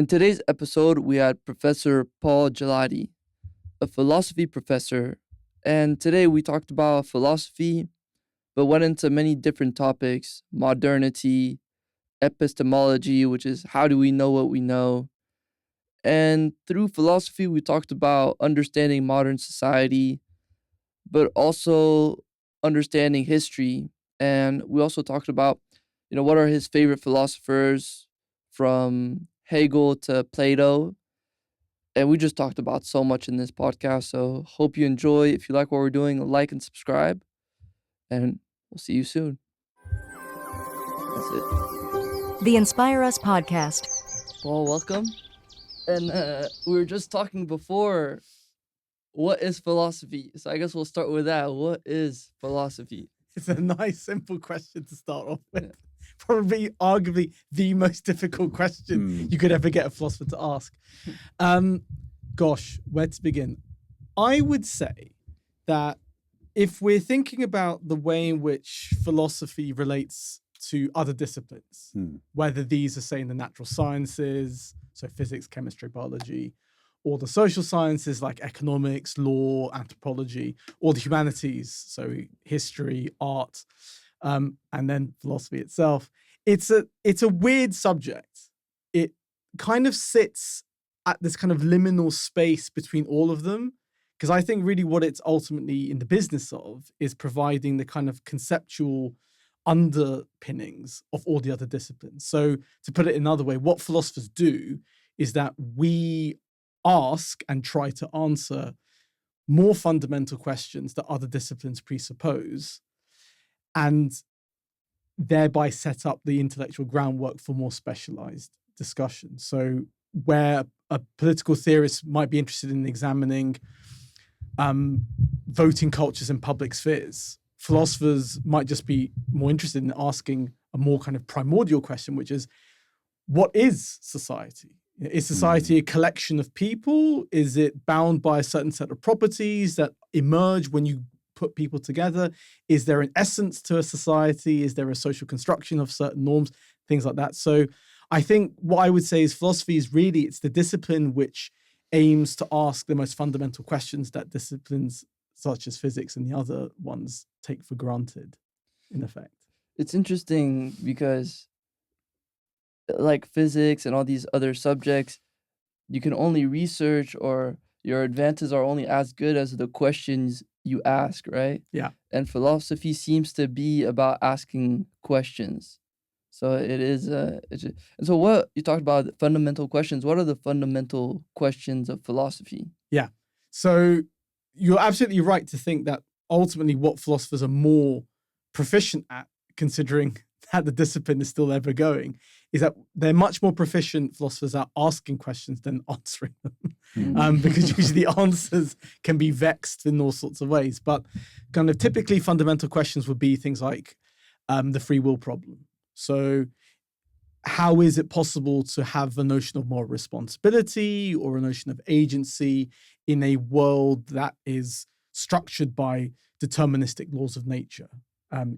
In today's episode, we had Professor Paul Giladi, a philosophy professor, and today we talked about philosophy, but went into many different topics: modernity, epistemology, which is how do we know what we know. And through philosophy, we talked about understanding modern society, but also understanding history. And we also talked about, what are his favorite philosophers from Hegel to Plato. And we just talked about so much in this podcast. So hope you enjoy. If you like what we're doing, like and subscribe. And we'll see you soon. That's it. The Inspire Us podcast. Paul, welcome. And we were just talking before, what is philosophy? So I guess we'll start with that. What is philosophy? It's a nice, simple question to start off with. Yeah. Probably, arguably, the most difficult question you could ever get a philosopher to ask. Gosh, where to begin? I would say that if we're thinking about the way in which philosophy relates to other disciplines, whether these are, say, in the natural sciences, so physics, chemistry, biology, or the social sciences like economics, law, anthropology, or the humanities, so history, art, and then philosophy itself. It's a weird subject. It kind of sits at this kind of liminal space between all of them, because I think really what it's ultimately in the business of is providing the kind of conceptual underpinnings of all the other disciplines. So to put it another way, what philosophers do is that we ask and try to answer more fundamental questions that other disciplines presuppose, and thereby set up the intellectual groundwork for more specialized discussion. So where a political theorist might be interested in examining voting cultures in public spheres, philosophers might just be more interested in asking a more kind of primordial question, which is, what is society? Is society a collection of people? Is it bound by a certain set of properties that emerge when you put people together? Is there an essence to a society? Is there a social construction of certain norms? Things like that. So I think what I would say is philosophy is really, it's the discipline which aims to ask the most fundamental questions that disciplines such as physics and the other ones take for granted, in effect. It's interesting because like physics and all these other subjects, you can only research, or your advances are only as good as the questions you ask, right? Yeah. And philosophy seems to be about asking questions. So it is, and so what you talked about, fundamental questions. What are the fundamental questions of philosophy? Yeah. So you're absolutely right to think that ultimately what philosophers are more proficient at, considering that the discipline is still ever going, is that they're much more proficient philosophers at asking questions than answering them. Because usually the answers can be vexed in all sorts of ways. But kind of typically fundamental questions would be things like the free will problem. So how is it possible to have a notion of moral responsibility or a notion of agency in a world that is structured by deterministic laws of nature?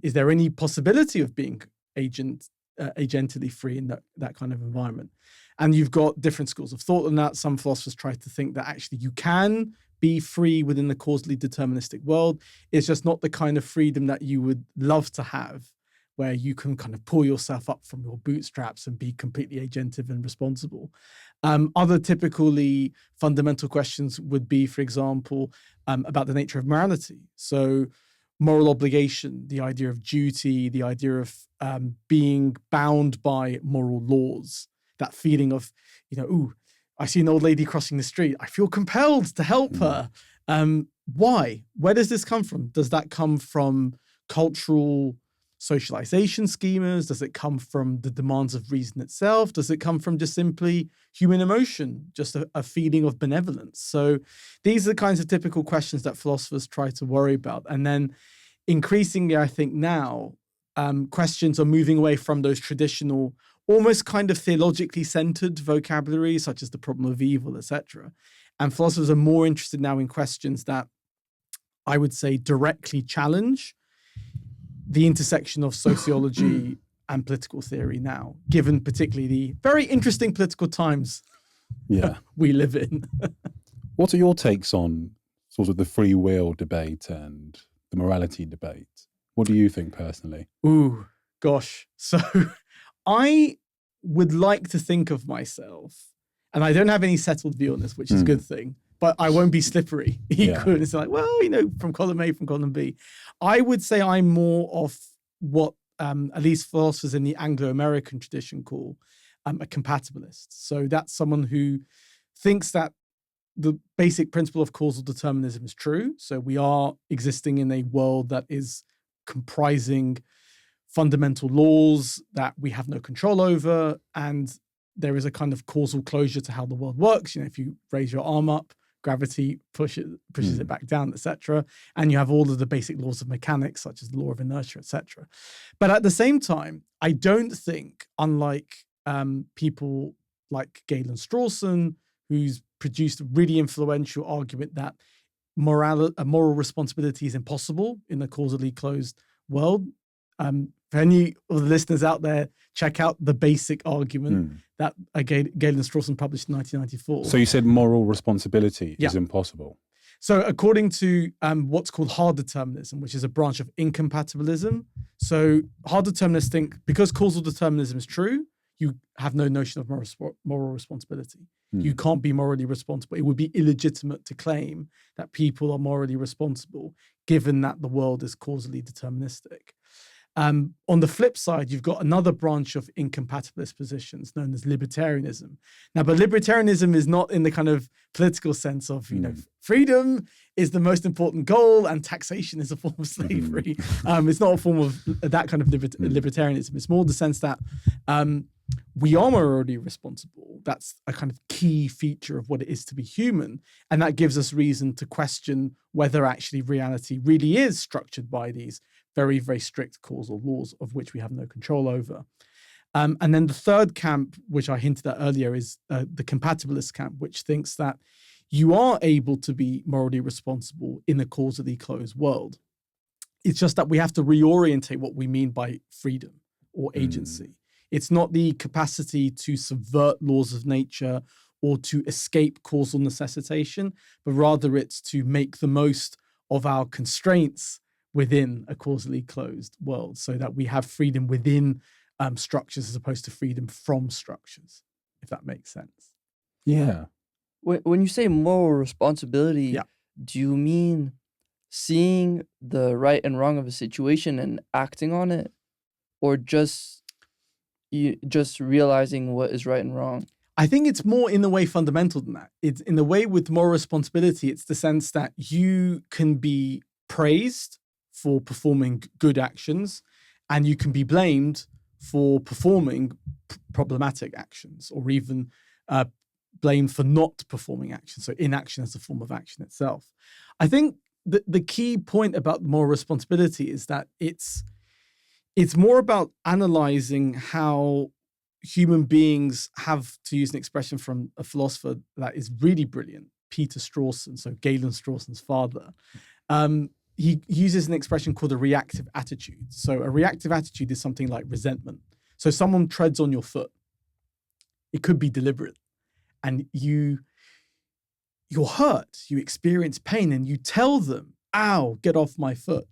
Is there any possibility of being agentally free in that kind of environment? And you've got different schools of thought on that. Some philosophers try to think that actually you can be free within the causally deterministic world. It's just not the kind of freedom that you would love to have, where you can kind of pull yourself up from your bootstraps and be completely agentive and responsible. Other typically fundamental questions would be, for example, about the nature of morality. So moral obligation, the idea of duty, the idea of being bound by moral laws, that feeling of, I see an old lady crossing the street, I feel compelled to help her. Why? Where does this come from? Does that come from cultural socialization schemas? Does it come from the demands of reason itself? Does it come from just simply human emotion, just a feeling of benevolence? So these are the kinds of typical questions that philosophers try to worry about. And then increasingly, I think now, questions are moving away from those traditional, almost kind of theologically centered vocabulary, such as the problem of evil, etc. And philosophers are more interested now in questions that I would say directly challenge the intersection of sociology and political theory now, given particularly the very interesting political times we live in. What are your takes on sort of the free will debate and the morality debate? What do you think personally? Ooh, gosh. So I would like to think of myself, and I don't have any settled view on this, which is a good thing, but I won't be slippery. It's like, well, from column A, from column B. I would say I'm more of what at least philosophers in the Anglo-American tradition call a compatibilist. So that's someone who thinks that the basic principle of causal determinism is true. So we are existing in a world that is comprising fundamental laws that we have no control over, and there is a kind of causal closure to how the world works. If you raise your arm up, gravity pushes it back down, etc. And you have all of the basic laws of mechanics, such as the law of inertia, etc. But at the same time, I don't think, unlike people like Galen Strawson, who's produced a really influential argument that moral responsibility is impossible in a causally closed world. For any of the listeners out there, check out the basic argument that Galen Strawson published in 1994. So you said moral responsibility is impossible. So according to what's called hard determinism, which is a branch of incompatibilism. So hard determinists think because causal determinism is true, you have no notion of moral responsibility. You can't be morally responsible. It would be illegitimate to claim that people are morally responsible, given that the world is causally deterministic. On the flip side, you've got another branch of incompatibilist positions known as libertarianism. Now, but libertarianism is not in the kind of political sense of, freedom is the most important goal and taxation is a form of slavery. It's not a form of that kind of libertarianism. It's more the sense that we are morally responsible. That's a kind of key feature of what it is to be human. And that gives us reason to question whether actually reality really is structured by these very, very strict causal laws of which we have no control over. And then the third camp, which I hinted at earlier, is the compatibilist camp, which thinks that you are able to be morally responsible in a causally closed world. It's just that we have to reorientate what we mean by freedom or agency. It's not the capacity to subvert laws of nature or to escape causal necessitation, but rather it's to make the most of our constraints within a causally closed world so that we have freedom within structures as opposed to freedom from structures, if that makes sense. Yeah. When you say moral responsibility, do you mean seeing the right and wrong of a situation and acting on it, or just realizing what is right and wrong? I think it's more in the way fundamental than that. It's in the way with moral responsibility, it's the sense that you can be praised for performing good actions and you can be blamed for performing problematic actions, or even blamed for not performing action. So inaction as a form of action itself. I think the key point about moral responsibility is that it's more about analyzing how human beings have, to use an expression from a philosopher that is really brilliant, Peter Strawson, so Galen Strawson's father. He uses an expression called a reactive attitude. So a reactive attitude is something like resentment. So someone treads on your foot. It could be deliberate. And you're hurt, you experience pain, and you tell them, ow, get off my foot.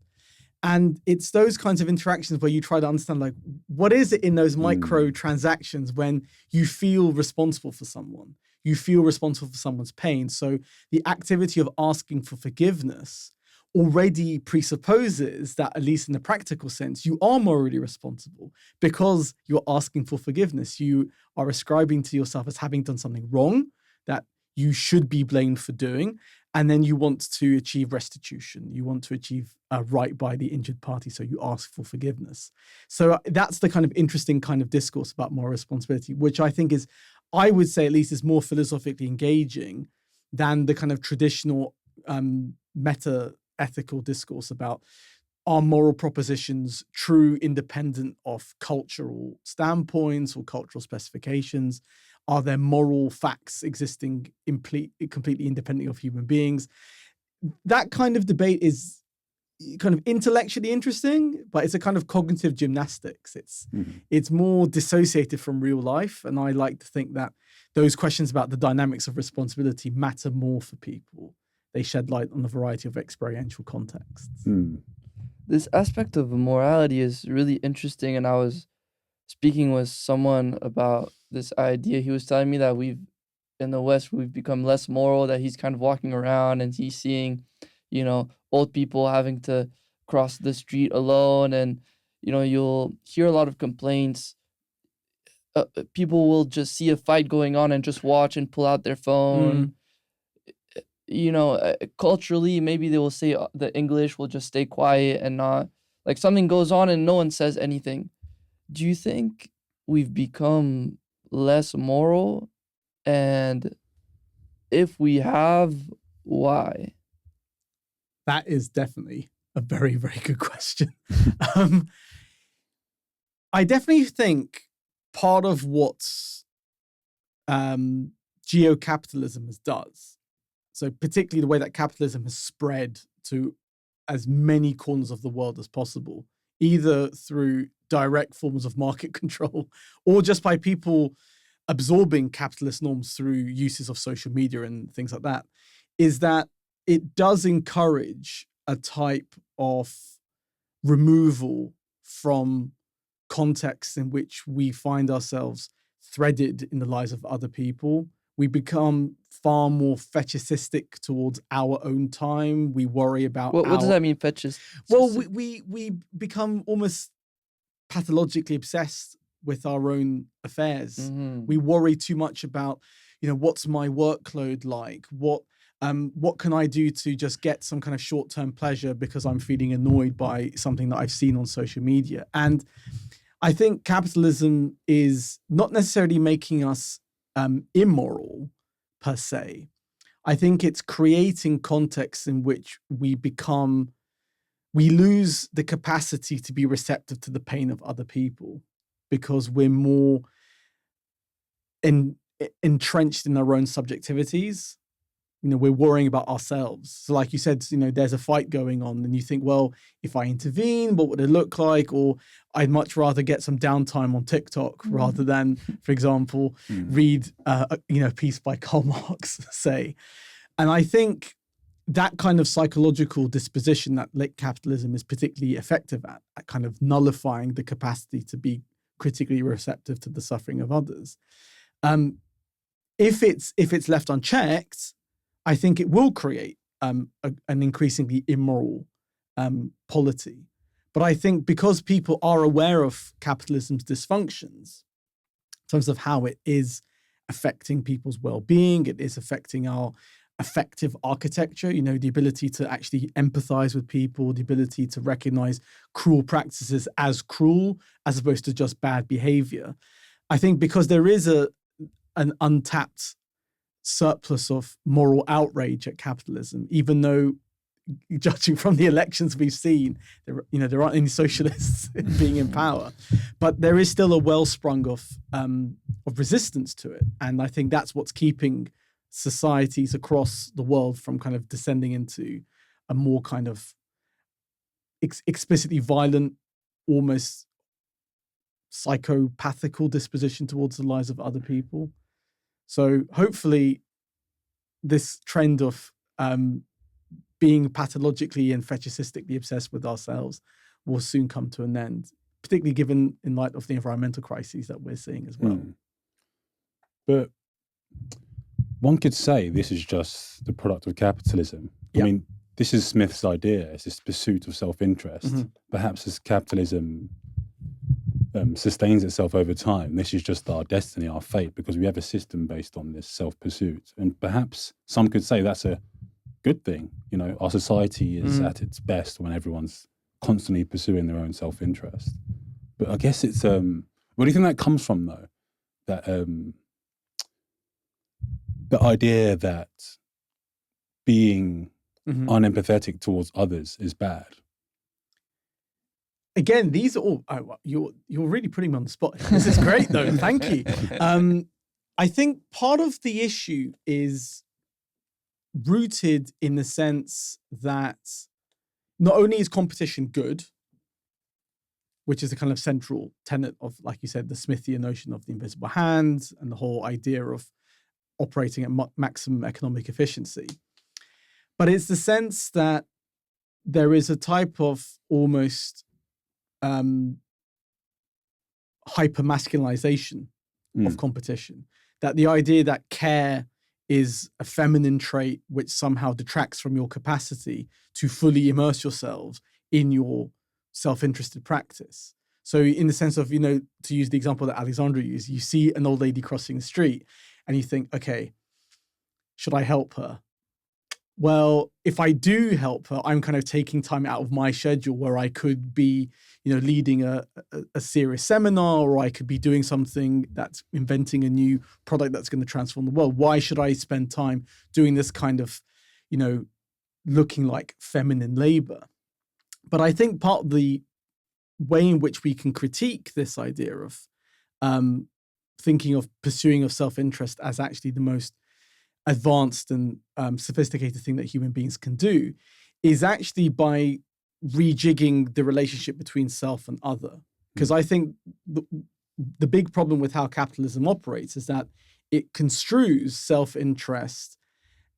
And it's those kinds of interactions where you try to understand, like, what is it in those micro transactions when you feel responsible for someone? You feel responsible for someone's pain. So the activity of asking for forgiveness already presupposes that, at least in the practical sense, you are morally responsible because you're asking for forgiveness. You are ascribing to yourself as having done something wrong that you should be blamed for doing. And then you want to achieve restitution. You want to achieve right by the injured party. So you ask for forgiveness. So that's the kind of interesting kind of discourse about moral responsibility, which I think is, I would say at least, is more philosophically engaging than the kind of traditional meta-ethical discourse about, are moral propositions true independent of cultural standpoints or cultural specifications? Are there moral facts existing completely independently of human beings? That kind of debate is kind of intellectually interesting, but it's a kind of cognitive gymnastics. It's more dissociated from real life. And I like to think that those questions about the dynamics of responsibility matter more for people. They shed light on a variety of experiential contexts. This aspect of morality is really interesting. And I was speaking with someone about this idea. He was telling me that in the West, we've become less moral, that he's kind of walking around and he's seeing, old people having to cross the street alone. And, you'll hear a lot of complaints. People will just see a fight going on and just watch and pull out their phone. Culturally, maybe they will say the English will just stay quiet and not, like, something goes on and no one says anything. Do you think we've become less moral? And if we have, why? That is definitely a very, very good question. I definitely think part of what geo-capitalism does, so particularly the way that capitalism has spread to as many corners of the world as possible, either through direct forms of market control or just by people absorbing capitalist norms through uses of social media and things like that, is that it does encourage a type of removal from contexts in which we find ourselves threaded in the lives of other people. We become far more fetishistic towards our own time. We worry about what does that mean, fetishistic? Well, we become almost pathologically obsessed with our own affairs. We worry too much about, what's my workload like? What can I do to just get some kind of short-term pleasure because I'm feeling annoyed by something that I've seen on social media? And I think capitalism is not necessarily making us immoral per se. I think it's creating contexts in which we lose the capacity to be receptive to the pain of other people because we're more entrenched in our own subjectivities. We're worrying about ourselves. So like you said, there's a fight going on and you think, well, if I intervene, what would it look like? Or I'd much rather get some downtime on TikTok rather than, for example, read a piece by Karl Marx, say. And I think that kind of psychological disposition that late capitalism is particularly effective at kind of nullifying the capacity to be critically receptive to the suffering of others. If it's left unchecked, I think it will create an increasingly immoral polity. But I think because people are aware of capitalism's dysfunctions, in terms of how it is affecting people's well-being, it is affecting our effective architecture, the ability to actually empathize with people, the ability to recognize cruel practices as cruel, as opposed to just bad behavior. I think because there is an untapped surplus of moral outrage at capitalism, even though, judging from the elections we've seen, there aren't any socialists being in power, but there is still a wellspring of resistance to it, and I think that's what's keeping societies across the world from kind of descending into a more kind of explicitly violent, almost psychopathical disposition towards the lives of other people. So hopefully this trend of being pathologically and fetishistically obsessed with ourselves will soon come to an end, particularly given in light of the environmental crises that we're seeing as well. But one could say this is just the product of capitalism. Yeah. I mean, this is Smith's idea. It's this pursuit of self-interest. Perhaps as capitalism sustains itself over time, this is just our destiny, our fate, because we have a system based on this self-pursuit. And perhaps some could say that's a good thing. Our society is at its best when everyone's constantly pursuing their own self-interest. But I guess it's, where do you think that comes from, though? That the idea that being unempathetic towards others is bad. Again, these are all, you're really putting me on the spot. This is great, though. Thank you. I think part of the issue is rooted in the sense that not only is competition good, which is a kind of central tenet of, like you said, the Smithian notion of the invisible hand and the whole idea of operating at maximum economic efficiency. But it's the sense that there is a type of almost hyper-masculinization of competition, that the idea that care is a feminine trait which somehow detracts from your capacity to fully immerse yourselves in your self-interested practice. So in the sense of, to use the example that Alexandra used, you see an old lady crossing the street and you think, okay, should I help her? Well, if I do help her, I'm kind of taking time out of my schedule where I could be, leading a serious seminar, or I could be doing something that's inventing a new product that's going to transform the world. Why should I spend time doing this kind of, looking like feminine labor? But I think part of the way in which we can critique this idea of thinking of pursuing of self-interest as actually the most advanced and sophisticated thing that human beings can do is actually by rejigging the relationship between self and other. Because I think the big problem with how capitalism operates is that it construes self-interest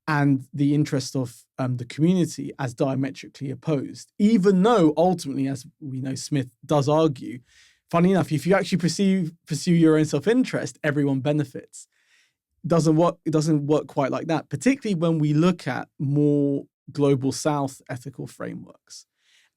and the interest of the community as diametrically opposed, even though ultimately, as we know, Smith does argue, funny enough, if you actually pursue your own self-interest, everyone benefits. It doesn't work quite like that, particularly when we look at more global South ethical frameworks.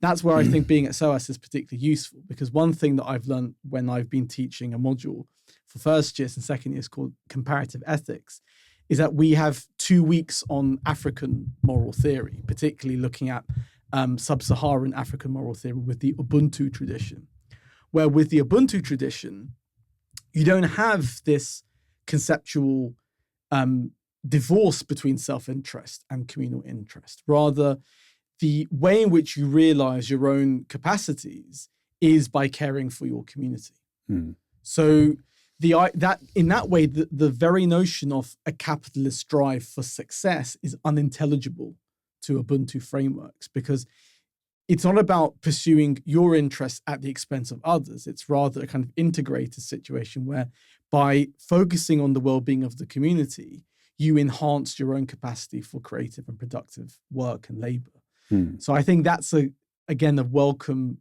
That's where I think being at SOAS is particularly useful, because one thing that I've learned when I've been teaching a module for first years and second years called comparative ethics is that we have 2 weeks on African moral theory, particularly looking at sub-Saharan African moral theory with the Ubuntu tradition, where with the Ubuntu tradition, you don't have this conceptual divorce between self-interest and communal interest. Rather, the way in which you realize your own capacities is by caring for your community. So that in that way, the very notion of a capitalist drive for success is unintelligible to Ubuntu frameworks, because it's not about pursuing your interests at the expense of others. It's rather a kind of integrated situation where by focusing on the well-being of the community, you enhance your own capacity for creative and productive work and labor. So I think that's again a welcome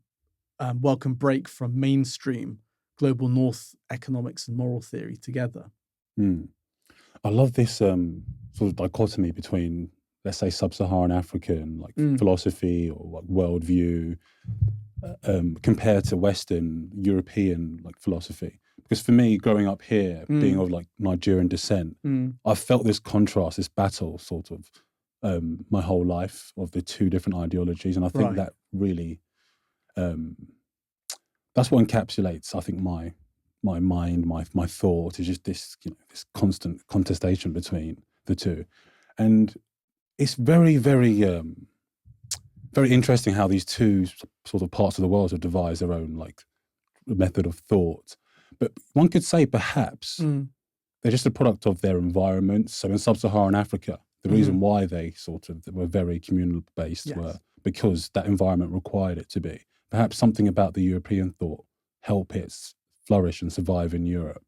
break from mainstream global North economics and moral theory together. I love this sort of dichotomy between, let's say, sub-Saharan African philosophy or worldview compared to Western European philosophy. Because for me, growing up here, being of Nigerian descent, I've felt this contrast, this battle sort of my whole life of the two different ideologies. And I think that really, that's what encapsulates, I think, my mind, my thought is just this, this constant contestation between the two. And it's very, very, very interesting how these two sort of parts of the world have devised their own method of thought. But one could say perhaps they're just a product of their environment. So in sub-Saharan Africa, the reason why they were very communal based were because that environment required it to be. Perhaps something about the European thought help it flourish and survive in Europe.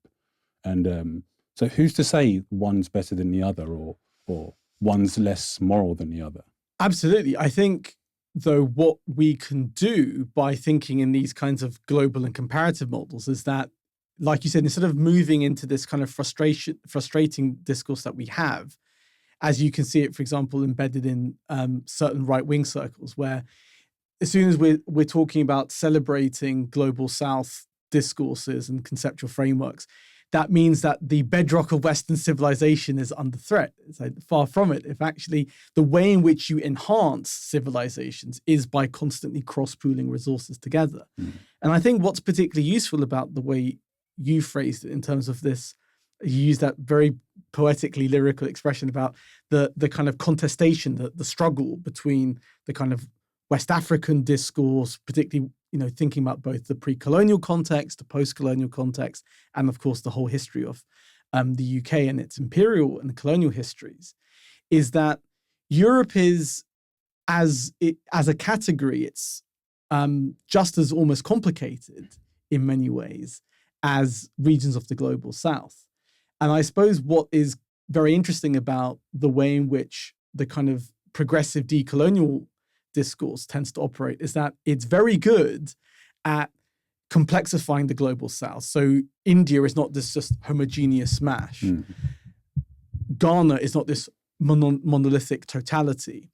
And so who's to say one's better than the other or one's less moral than the other? Absolutely. I think, though, what we can do by thinking in these kinds of global and comparative models is that, like you said, instead of moving into this kind of frustrating discourse that we have, as you can see it, for example, embedded in certain right-wing circles, where as soon as we're talking about celebrating global South discourses and conceptual frameworks, that means that the bedrock of Western civilization is under threat. It's far from it. If actually the way in which you enhance civilizations is by constantly cross-pooling resources together. And I think what's particularly useful about the way you phrased it in terms of this, you use that very poetically lyrical expression about the kind of contestation, the struggle between the kind of West African discourse, particularly, thinking about both the pre-colonial context, the post-colonial context, and of course the whole history of the UK and its imperial and colonial histories, is that Europe is as a category, it's just as almost complicated in many ways as regions of the global south. And I suppose what is very interesting about the way in which the kind of progressive decolonial discourse tends to operate is that it's very good at complexifying the global south. So India is not this just homogeneous smash. Ghana is not this monolithic totality.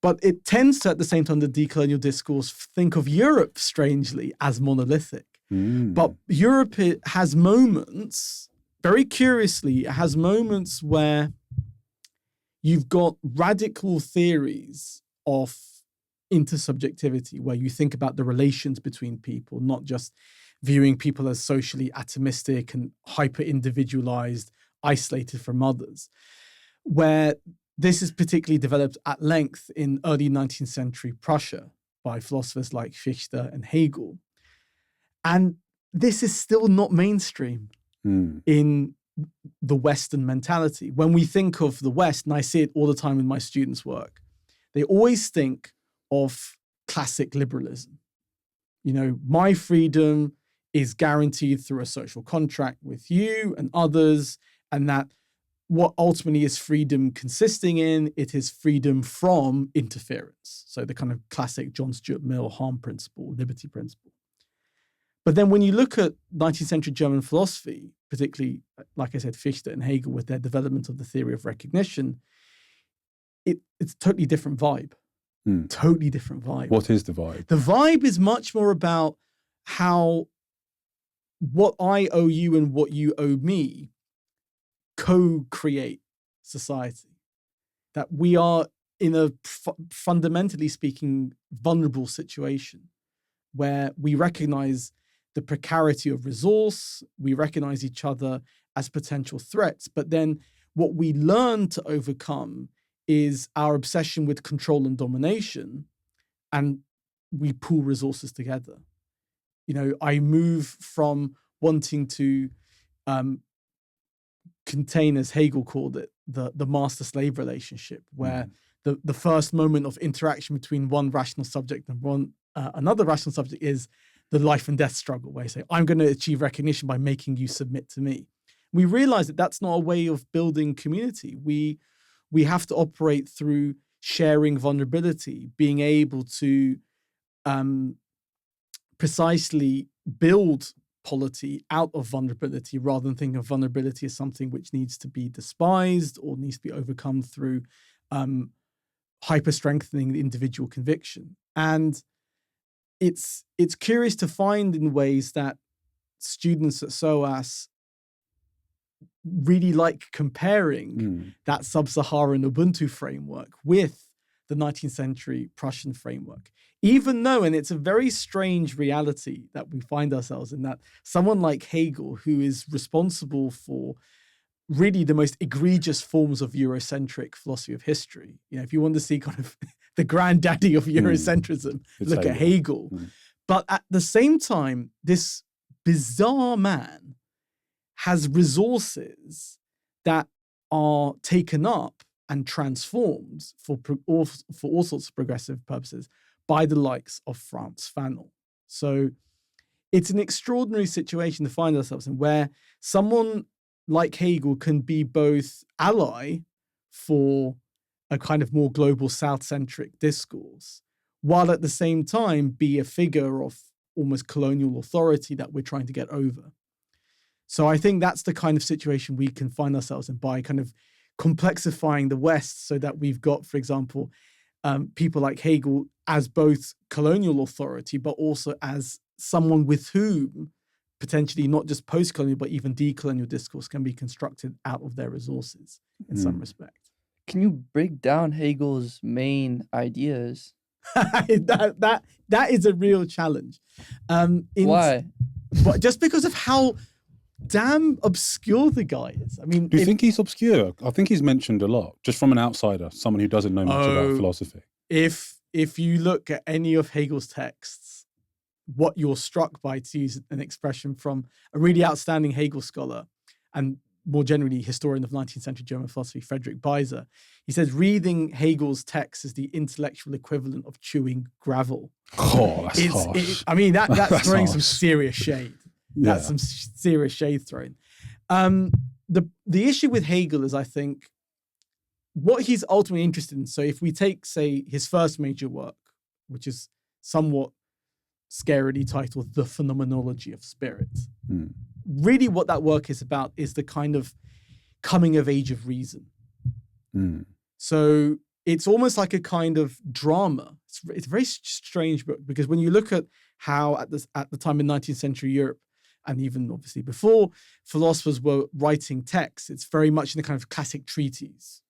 But it tends to, at the same time, the decolonial discourse think of Europe, strangely, as monolithic. But Europe has moments, very curiously, it has moments where you've got radical theories of intersubjectivity, where you think about the relations between people, not just viewing people as socially atomistic and hyper-individualized, isolated from others, where this is particularly developed at length in early 19th century Prussia by philosophers like Fichte and Hegel. And this is still not mainstream in the Western mentality. When we think of the West, and I see it all the time in my students' work, they always think of classic liberalism. You know, my freedom is guaranteed through a social contract with you and others, and that what ultimately is freedom consisting in, it is freedom from interference. So the kind of classic John Stuart Mill harm principle, liberty principle. But then when you look at 19th century German philosophy, particularly, like I said, Fichte and Hegel with their development of the theory of recognition, it's a totally different vibe. Totally different vibe. What is the vibe? The vibe is much more about how what I owe you and what you owe me co-create society. That we are in a fundamentally speaking vulnerable situation where we recognize the precarity of resource, we recognize each other as potential threats, but then what we learn to overcome is our obsession with control and domination, and we pool resources together. You know, I move from wanting to contain, as Hegel called it, the master-slave relationship, where the first moment of interaction between one rational subject and another rational subject is the life and death struggle, where you say, I'm going to achieve recognition by making you submit to me. We realize that that's not a way of building community. We have to operate through sharing vulnerability, being able to precisely build polity out of vulnerability rather than thinking of vulnerability as something which needs to be despised or needs to be overcome through hyper-strengthening the individual conviction. And it's curious to find in ways that students at SOAS really like comparing that sub-Saharan Ubuntu framework with the 19th century Prussian framework. Even though, and it's a very strange reality that we find ourselves in, that someone like Hegel, who is responsible for really the most egregious forms of Eurocentric philosophy of history. You know, if you want to see kind of the granddaddy of Eurocentrism, look at Hegel. But at the same time, this bizarre man has resources that are taken up and transformed for all sorts of progressive purposes by the likes of Frantz Fanon. So it's an extraordinary situation to find ourselves in, where someone like Hegel can be both ally for a kind of more global South-centric discourse, while at the same time be a figure of almost colonial authority that we're trying to get over. So I think that's the kind of situation we can find ourselves in by kind of complexifying the West, so that we've got, for example, people like Hegel as both colonial authority, but also as someone with whom potentially not just post-colonial, but even decolonial discourse can be constructed out of their resources in some respect. Can you break down Hegel's main ideas? that is a real challenge. Why? But just because of how damn obscure the guy is. I mean, do you think he's obscure? I think he's mentioned a lot, just from an outsider, someone who doesn't know much about philosophy. If you look at any of Hegel's texts, what you're struck by, to use an expression from a really outstanding Hegel scholar, and more generally historian of 19th century German philosophy, Friedrich Beiser, he says reading Hegel's text is the intellectual equivalent of chewing gravel. Oh, that's harsh. That's throwing some harsh. serious shade. Yeah. That's some serious shade thrown. The issue with Hegel is, I think, what he's ultimately interested in. So if we take, say, his first major work, which is somewhat scarily titled The Phenomenology of Spirit, really what that work is about is the kind of coming of age of reason. So it's almost like a kind of drama. It's a very strange book, because when you look at how at the time in 19th century Europe, and even obviously before, philosophers were writing texts, it's very much in the kind of classic treatise.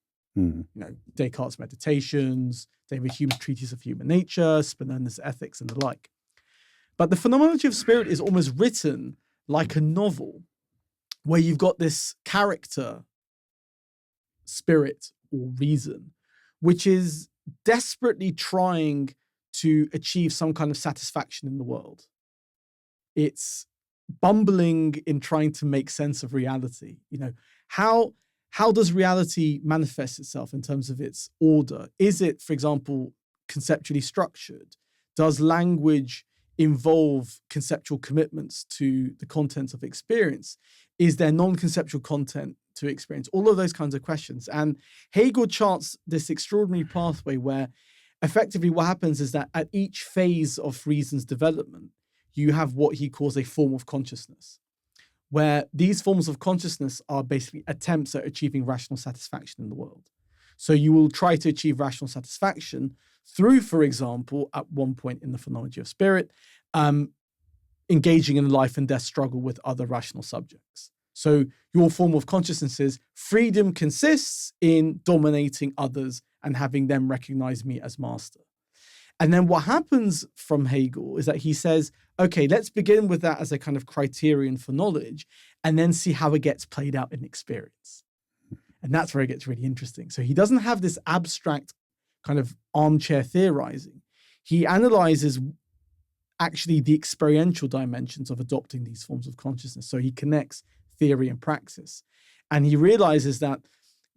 Descartes' Meditations, David Hume's Treatise of Human Nature, Spinoza's Ethics, and the like. But the Phenomenology of Spirit is almost written like a novel, where you've got this character, spirit or reason, which is desperately trying to achieve some kind of satisfaction in the world. It's bumbling in trying to make sense of reality. How does reality manifest itself in terms of its order? Is it, for example, conceptually structured? Does language involve conceptual commitments to the contents of experience? Is there non-conceptual content to experience? All of those kinds of questions. And Hegel charts this extraordinary pathway where effectively what happens is that at each phase of reason's development, you have what he calls a form of consciousness, where these forms of consciousness are basically attempts at achieving rational satisfaction in the world. So you will try to achieve rational satisfaction through, for example, at one point in the Phenomenology of Spirit, engaging in a life and death struggle with other rational subjects. So your form of consciousness is freedom consists in dominating others and having them recognize me as master. And then what happens from Hegel is that he says, okay, let's begin with that as a kind of criterion for knowledge and then see how it gets played out in experience. And that's where it gets really interesting. So he doesn't have this abstract kind of armchair theorizing. He analyzes actually the experiential dimensions of adopting these forms of consciousness. So he connects theory and praxis. And he realizes that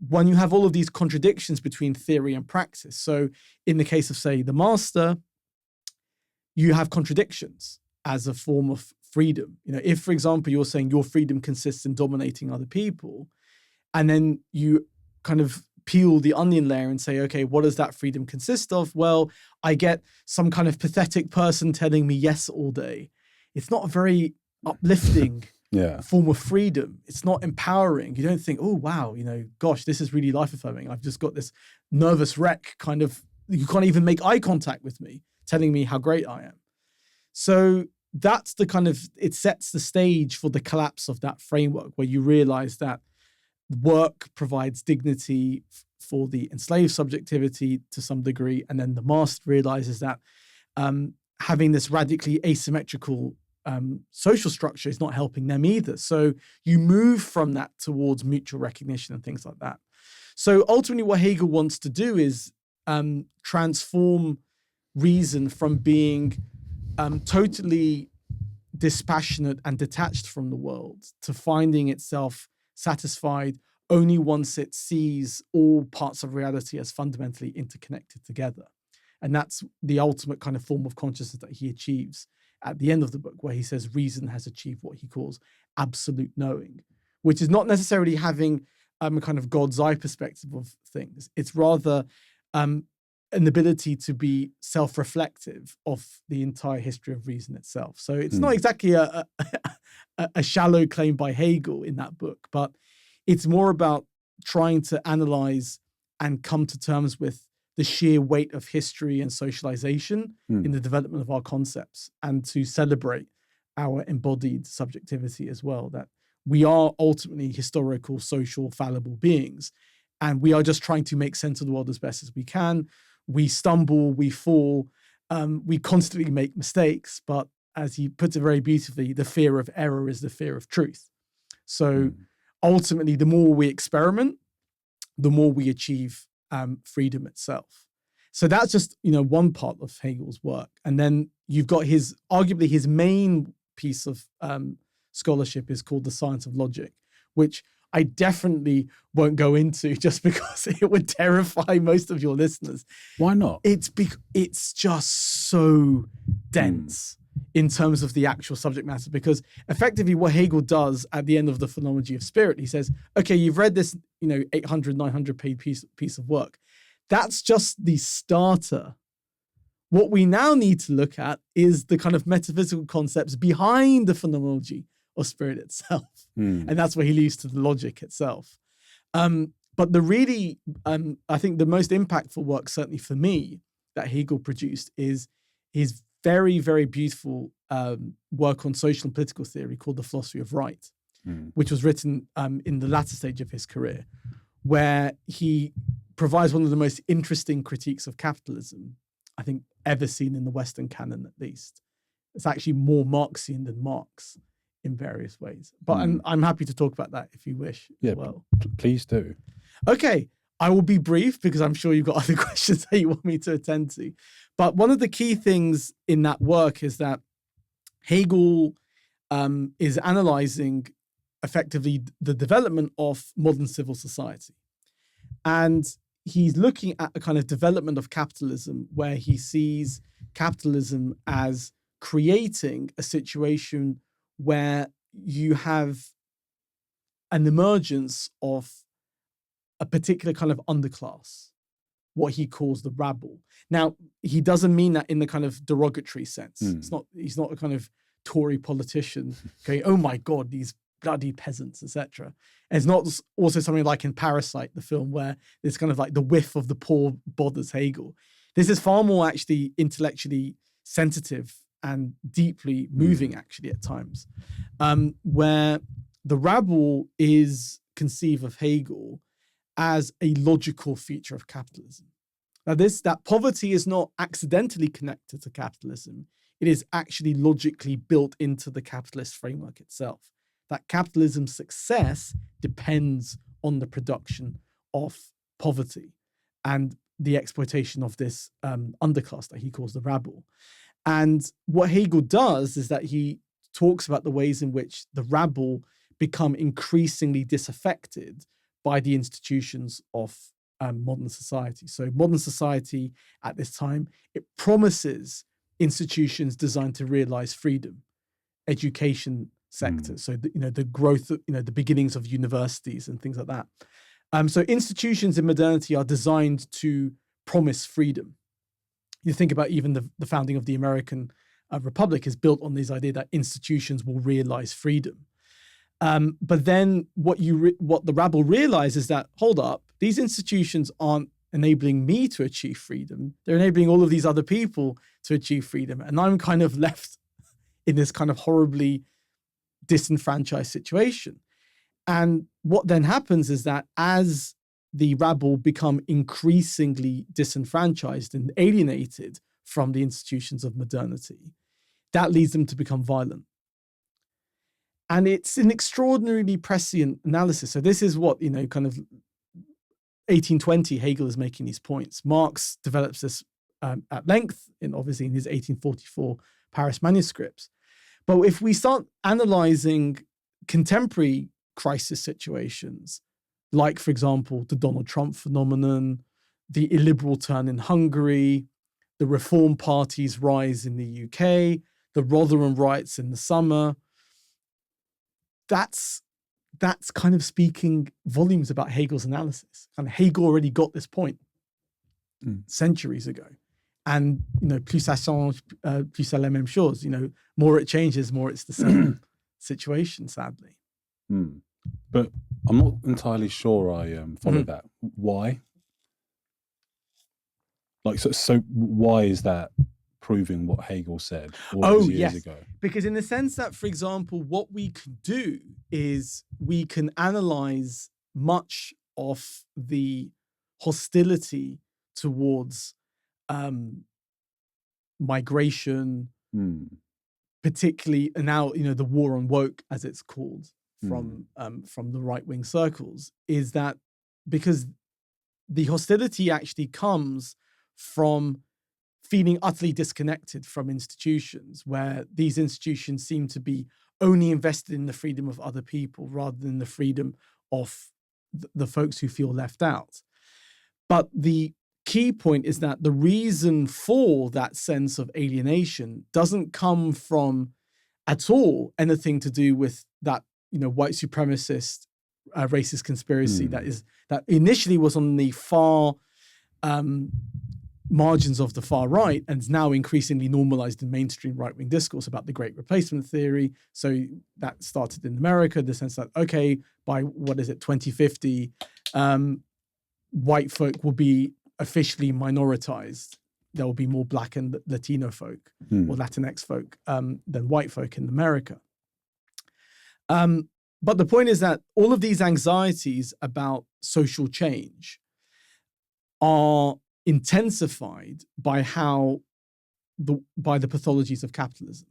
when you have all of these contradictions between theory and praxis, so in the case of, say, the master, you have contradictions as a form of freedom. If, for example, you're saying your freedom consists in dominating other people, and then you kind of peel the onion layer and say, okay, what does that freedom consist of? Well, I get some kind of pathetic person telling me yes all day. It's not a very uplifting form of freedom. It's not empowering. You don't think, oh, wow, gosh, this is really life-affirming. I've just got this nervous wreck kind of, you can't even make eye contact with me, telling me how great I am. So that's the kind of, it sets the stage for the collapse of that framework, where you realize that work provides dignity for the enslaved subjectivity to some degree, and then the master realizes that having this radically asymmetrical social structure is not helping them either. So you move from that towards mutual recognition and things like that. So ultimately what Hegel wants to do is transform reason from being totally dispassionate and detached from the world to finding itself satisfied only once it sees all parts of reality as fundamentally interconnected together. And that's the ultimate kind of form of consciousness that he achieves at the end of the book, where he says reason has achieved what he calls absolute knowing, which is not necessarily having a kind of God's eye perspective of things. It's rather an ability to be self-reflective of the entire history of reason itself. So it's not exactly a shallow claim by Hegel in that book, but it's more about trying to analyze and come to terms with the sheer weight of history and socialization in the development of our concepts, and to celebrate our embodied subjectivity as well, that we are ultimately historical, social, fallible beings, and we are just trying to make sense of the world as best as we can. We stumble, we fall, we constantly make mistakes, but as he puts it very beautifully, the fear of error is the fear of truth. So ultimately, the more we experiment, the more we achieve freedom itself. So that's just, one part of Hegel's work. And then you've got arguably his main piece of scholarship is called The Science of Logic, which I definitely won't go into just because it would terrify most of your listeners. Why not? It's just so dense in terms of the actual subject matter, because effectively what Hegel does at the end of the Phenomenology of Spirit, he says, okay, you've read this, 800, 900 page piece of work. That's just the starter. What we now need to look at is the kind of metaphysical concepts behind the Phenomenology of Spirit itself. And that's where he leads to the logic itself. But the really, I think the most impactful work, certainly for me, that Hegel produced is his very, very beautiful work on social and political theory called The Philosophy of Right, which was written in the latter stage of his career, where he provides one of the most interesting critiques of capitalism, I think, ever seen in the Western canon, at least. It's actually more Marxian than Marx in various ways. But I'm happy to talk about that if you wish as well. Please do. Okay, I will be brief because I'm sure you've got other questions that you want me to attend to. But one of the key things in that work is that Hegel is analyzing effectively the development of modern civil society. And he's looking at a kind of development of capitalism where he sees capitalism as creating a situation where you have an emergence of a particular kind of underclass, what he calls the rabble. Now, he doesn't mean that in the kind of derogatory sense. He's not a kind of Tory politician going, oh my God, these bloody peasants, etc. It's not also something like in Parasite, the film, where there's kind of like the whiff of the poor bothers Hegel. This is far more actually intellectually sensitive and deeply moving actually at times, where the rabble is conceived of Hegel as a logical feature of capitalism. Now that poverty is not accidentally connected to capitalism, it is actually logically built into the capitalist framework itself. That capitalism's success depends on the production of poverty and the exploitation of this underclass that he calls the rabble. And what Hegel does is that he talks about the ways in which the rabble become increasingly disaffected by the institutions of modern society. So modern society at this time, it promises institutions designed to realize freedom, education sector. So the growth, the beginnings of universities and things like that. So institutions in modernity are designed to promise freedom. You think about even the founding of the American Republic is built on this idea that institutions will realize freedom. But then what the rabble realize is that, hold up, these institutions aren't enabling me to achieve freedom. They're enabling all of these other people to achieve freedom. And I'm kind of left in this kind of horribly disenfranchised situation. And what then happens is that as the rabble become increasingly disenfranchised and alienated from the institutions of modernity, that leads them to become violent. And it's an extraordinarily prescient analysis. So this is what, kind of 1820, Hegel is making these points. Marx develops this at length, obviously in his 1844 Paris manuscripts. But if we start analyzing contemporary crisis situations, like, for example, the Donald Trump phenomenon, the illiberal turn in Hungary, the Reform Party's rise in the UK, the Rotherham riots in the summer, that's kind of speaking volumes about Hegel's analysis. And Hegel already got this point centuries ago. And, plus ça change, plus c'est la même chose. More it changes, more it's the same situation, sadly. But I'm not entirely sure I follow that. Why? So why is that proving what Hegel said all those years ago? Because in the sense that, for example, what we can do is we can analyze much of the hostility towards migration, particularly now, the war on woke, as it's called from the right-wing circles, is that because the hostility actually comes from feeling utterly disconnected from institutions, where these institutions seem to be only invested in the freedom of other people rather than the freedom of the folks who feel left out. But the key point is that the reason for that sense of alienation doesn't come from at all anything to do with that, white supremacist racist conspiracy that initially was on the far margins of the far right and is now increasingly normalized in mainstream right-wing discourse about the Great Replacement theory. So that started in America, the sense that, okay, by 2050, white folk will be officially minoritized. There will be more Black and Latino folk or Latinx folk than white folk in America. But the point is that all of these anxieties about social change are intensified by the pathologies of capitalism.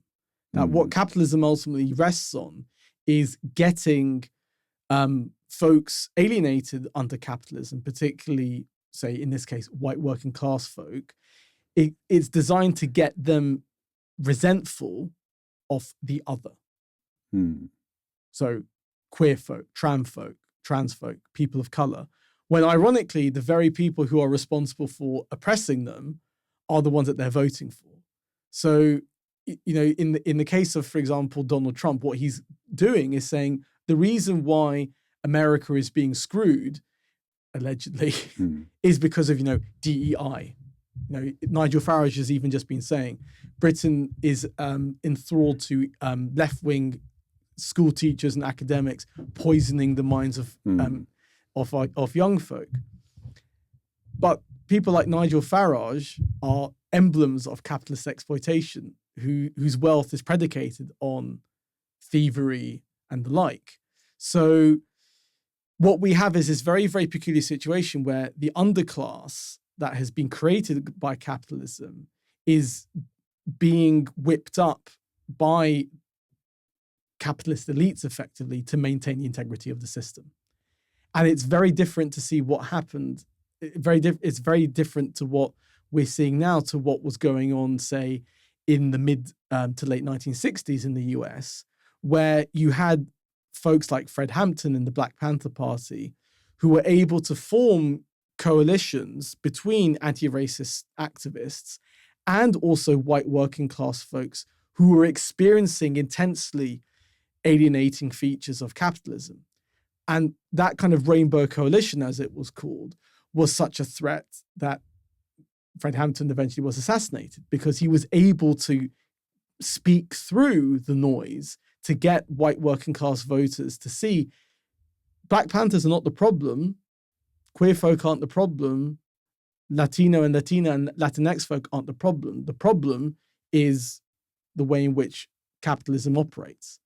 That what capitalism ultimately rests on is getting folks alienated under capitalism, particularly, say, in this case, white working class folk. It's designed to get them resentful of the other. So queer folk, trans folk, people of color, when ironically, the very people who are responsible for oppressing them are the ones that they're voting for. So, in the case of, for example, Donald Trump, what he's doing is saying the reason why America is being screwed, allegedly, is because of, DEI. Nigel Farage has even just been saying Britain is enthralled to left-wing school teachers and academics poisoning the minds of young folk. But people like Nigel Farage are emblems of capitalist exploitation whose wealth is predicated on thievery and the like. So what we have is this very, very peculiar situation where the underclass that has been created by capitalism is being whipped up by capitalist elites effectively to maintain the integrity of the system. And it's very different to see what happened. It's very different to what we're seeing now to what was going on, say, in the mid to late 1960s in the US, where you had folks like Fred Hampton and the Black Panther Party who were able to form coalitions between anti-racist activists and also white working class folks who were experiencing intensely alienating features of capitalism. And that kind of rainbow coalition, as it was called, was such a threat that Fred Hampton eventually was assassinated because he was able to speak through the noise to get white working class voters to see Black Panthers are not the problem, queer folk aren't the problem, Latino and Latina and Latinx folk aren't the problem. The problem is the way in which capitalism operates.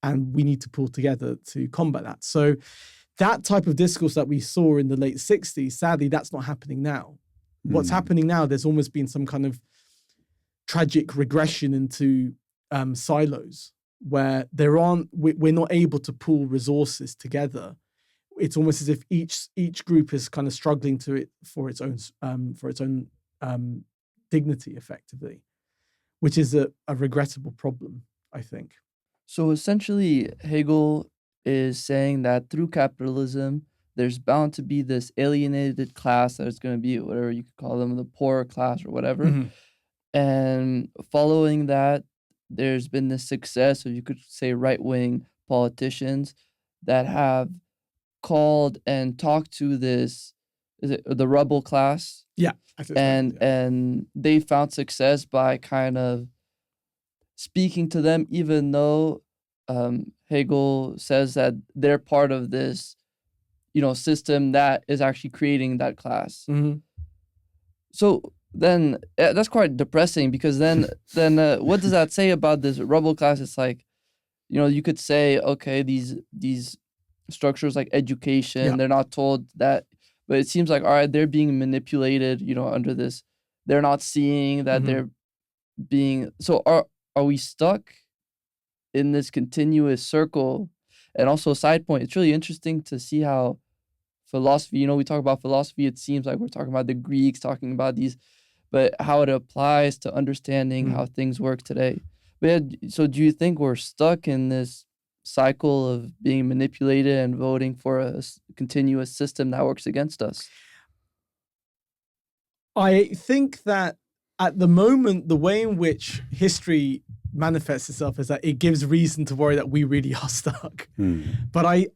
And we need to pull together to combat that. So that type of discourse that we saw in the late 60s, sadly, that's not happening now. What's happening now, there's almost been some kind of tragic regression into silos where we're not able to pool resources together. It's almost as if each group is kind of struggling for its own dignity, effectively, which is a regrettable problem, I think. So essentially, Hegel is saying that through capitalism, there's bound to be this alienated class that is going to be whatever you could call them, the poorer class or whatever. Mm-hmm. And following that, there's been this success of, you could say, right-wing politicians that have called and talked to this, is it the rebel class? Yeah. And they found success by kind of speaking to them, even though Hegel says that they're part of this, system that is actually creating that class. Mm-hmm. So then that's quite depressing because then what does that say about this rebel class? It's like, you could say, okay, these structures like education, they're not told that, but it seems like, all right, they're being manipulated, under this. They're not seeing that they're being, so are we stuck in this continuous circle? And also, side point, it's really interesting to see how philosophy, we talk about philosophy, it seems like we're talking about the Greeks, talking about these, but how it applies to understanding how things work today. But yeah, so do you think we're stuck in this cycle of being manipulated and voting for a continuous system that works against us? I think that at the moment, the way in which history manifests itself is that it gives reason to worry that we really are stuck. But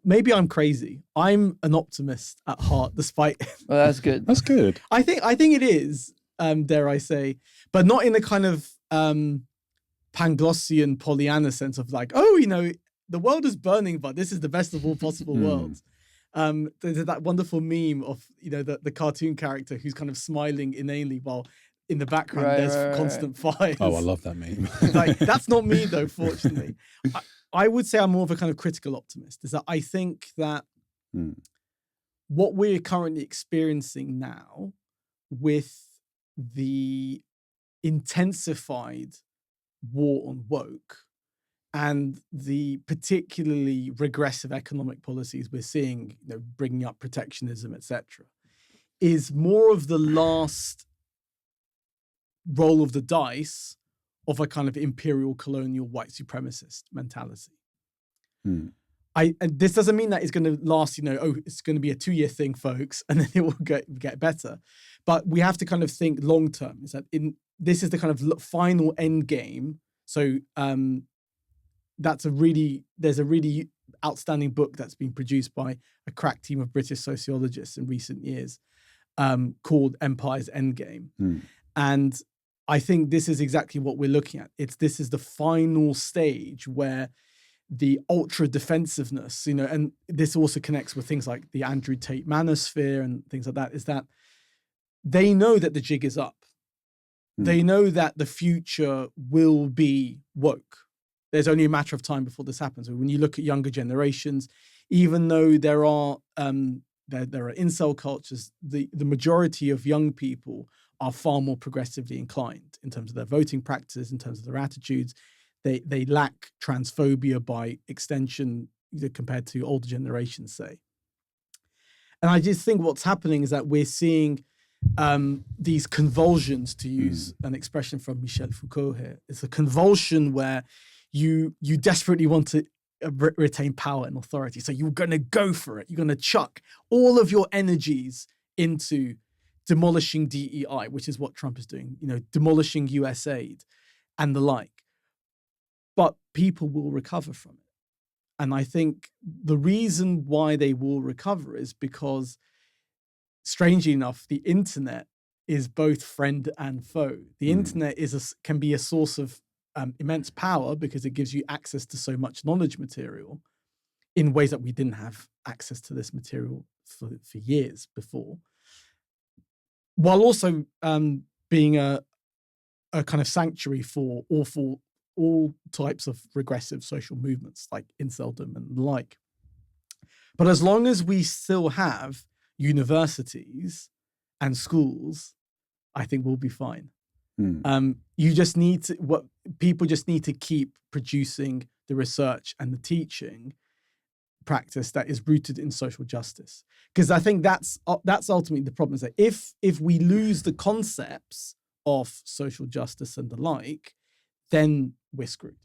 maybe I'm crazy. I'm an optimist at heart, despite. Well, that's good. That's good. I think it is, dare I say, but not in a kind of Panglossian Pollyanna sense of like, oh, the world is burning, but this is the best of all possible worlds. There's that wonderful meme of the cartoon character who's kind of smiling inanely while in the background there's constant fires. Oh, I love that meme. Like, that's not me though, fortunately. I would say I'm more of a kind of critical optimist. Is that I think that what we're currently experiencing now with the intensified war on woke and the particularly regressive economic policies we're seeing, bringing up protectionism, etc., is more of the last roll of the dice of a kind of imperial colonial white supremacist mentality. And this doesn't mean that it's going to last, it's going to be a 2-year thing, folks, and then it will get better. But we have to kind of think long term. Is that this is the kind of final end game. So there's a really outstanding book that's been produced by a crack team of British sociologists in recent years called Empire's Endgame. And I think this is exactly what we're looking at. This is the final stage where the ultra defensiveness, and this also connects with things like the Andrew Tate manosphere and things like that, is that they know that the jig is up. They know that the future will be woke. There's only a matter of time before this happens. When you look at younger generations, even though there are incel cultures, the majority of young people are far more progressively inclined in terms of their voting practices, in terms of their attitudes. They lack transphobia by extension compared to older generations, say. And I just think what's happening is that we're seeing these convulsions, to use an expression from Michel Foucault here. It's a convulsion where you desperately want to retain power and authority. So you're going to go for it. You're going to chuck all of your energies into demolishing DEI, which is what Trump is doing, demolishing US aid and the like. But people will recover from it. And I think the reason why they will recover is because, strangely enough, the internet is both friend and foe. The internet can be a source of immense power because it gives you access to so much knowledge material in ways that we didn't have access to this material for years before, while also being a kind of sanctuary for all types of regressive social movements like inceldom and the like. But as long as we still have universities and schools, I think we'll be fine. You just need to, people just need to keep producing the research and the teaching practice that is rooted in social justice. Because I think that's ultimately the problem, is that if we lose the concepts of social justice and the like, then we're screwed.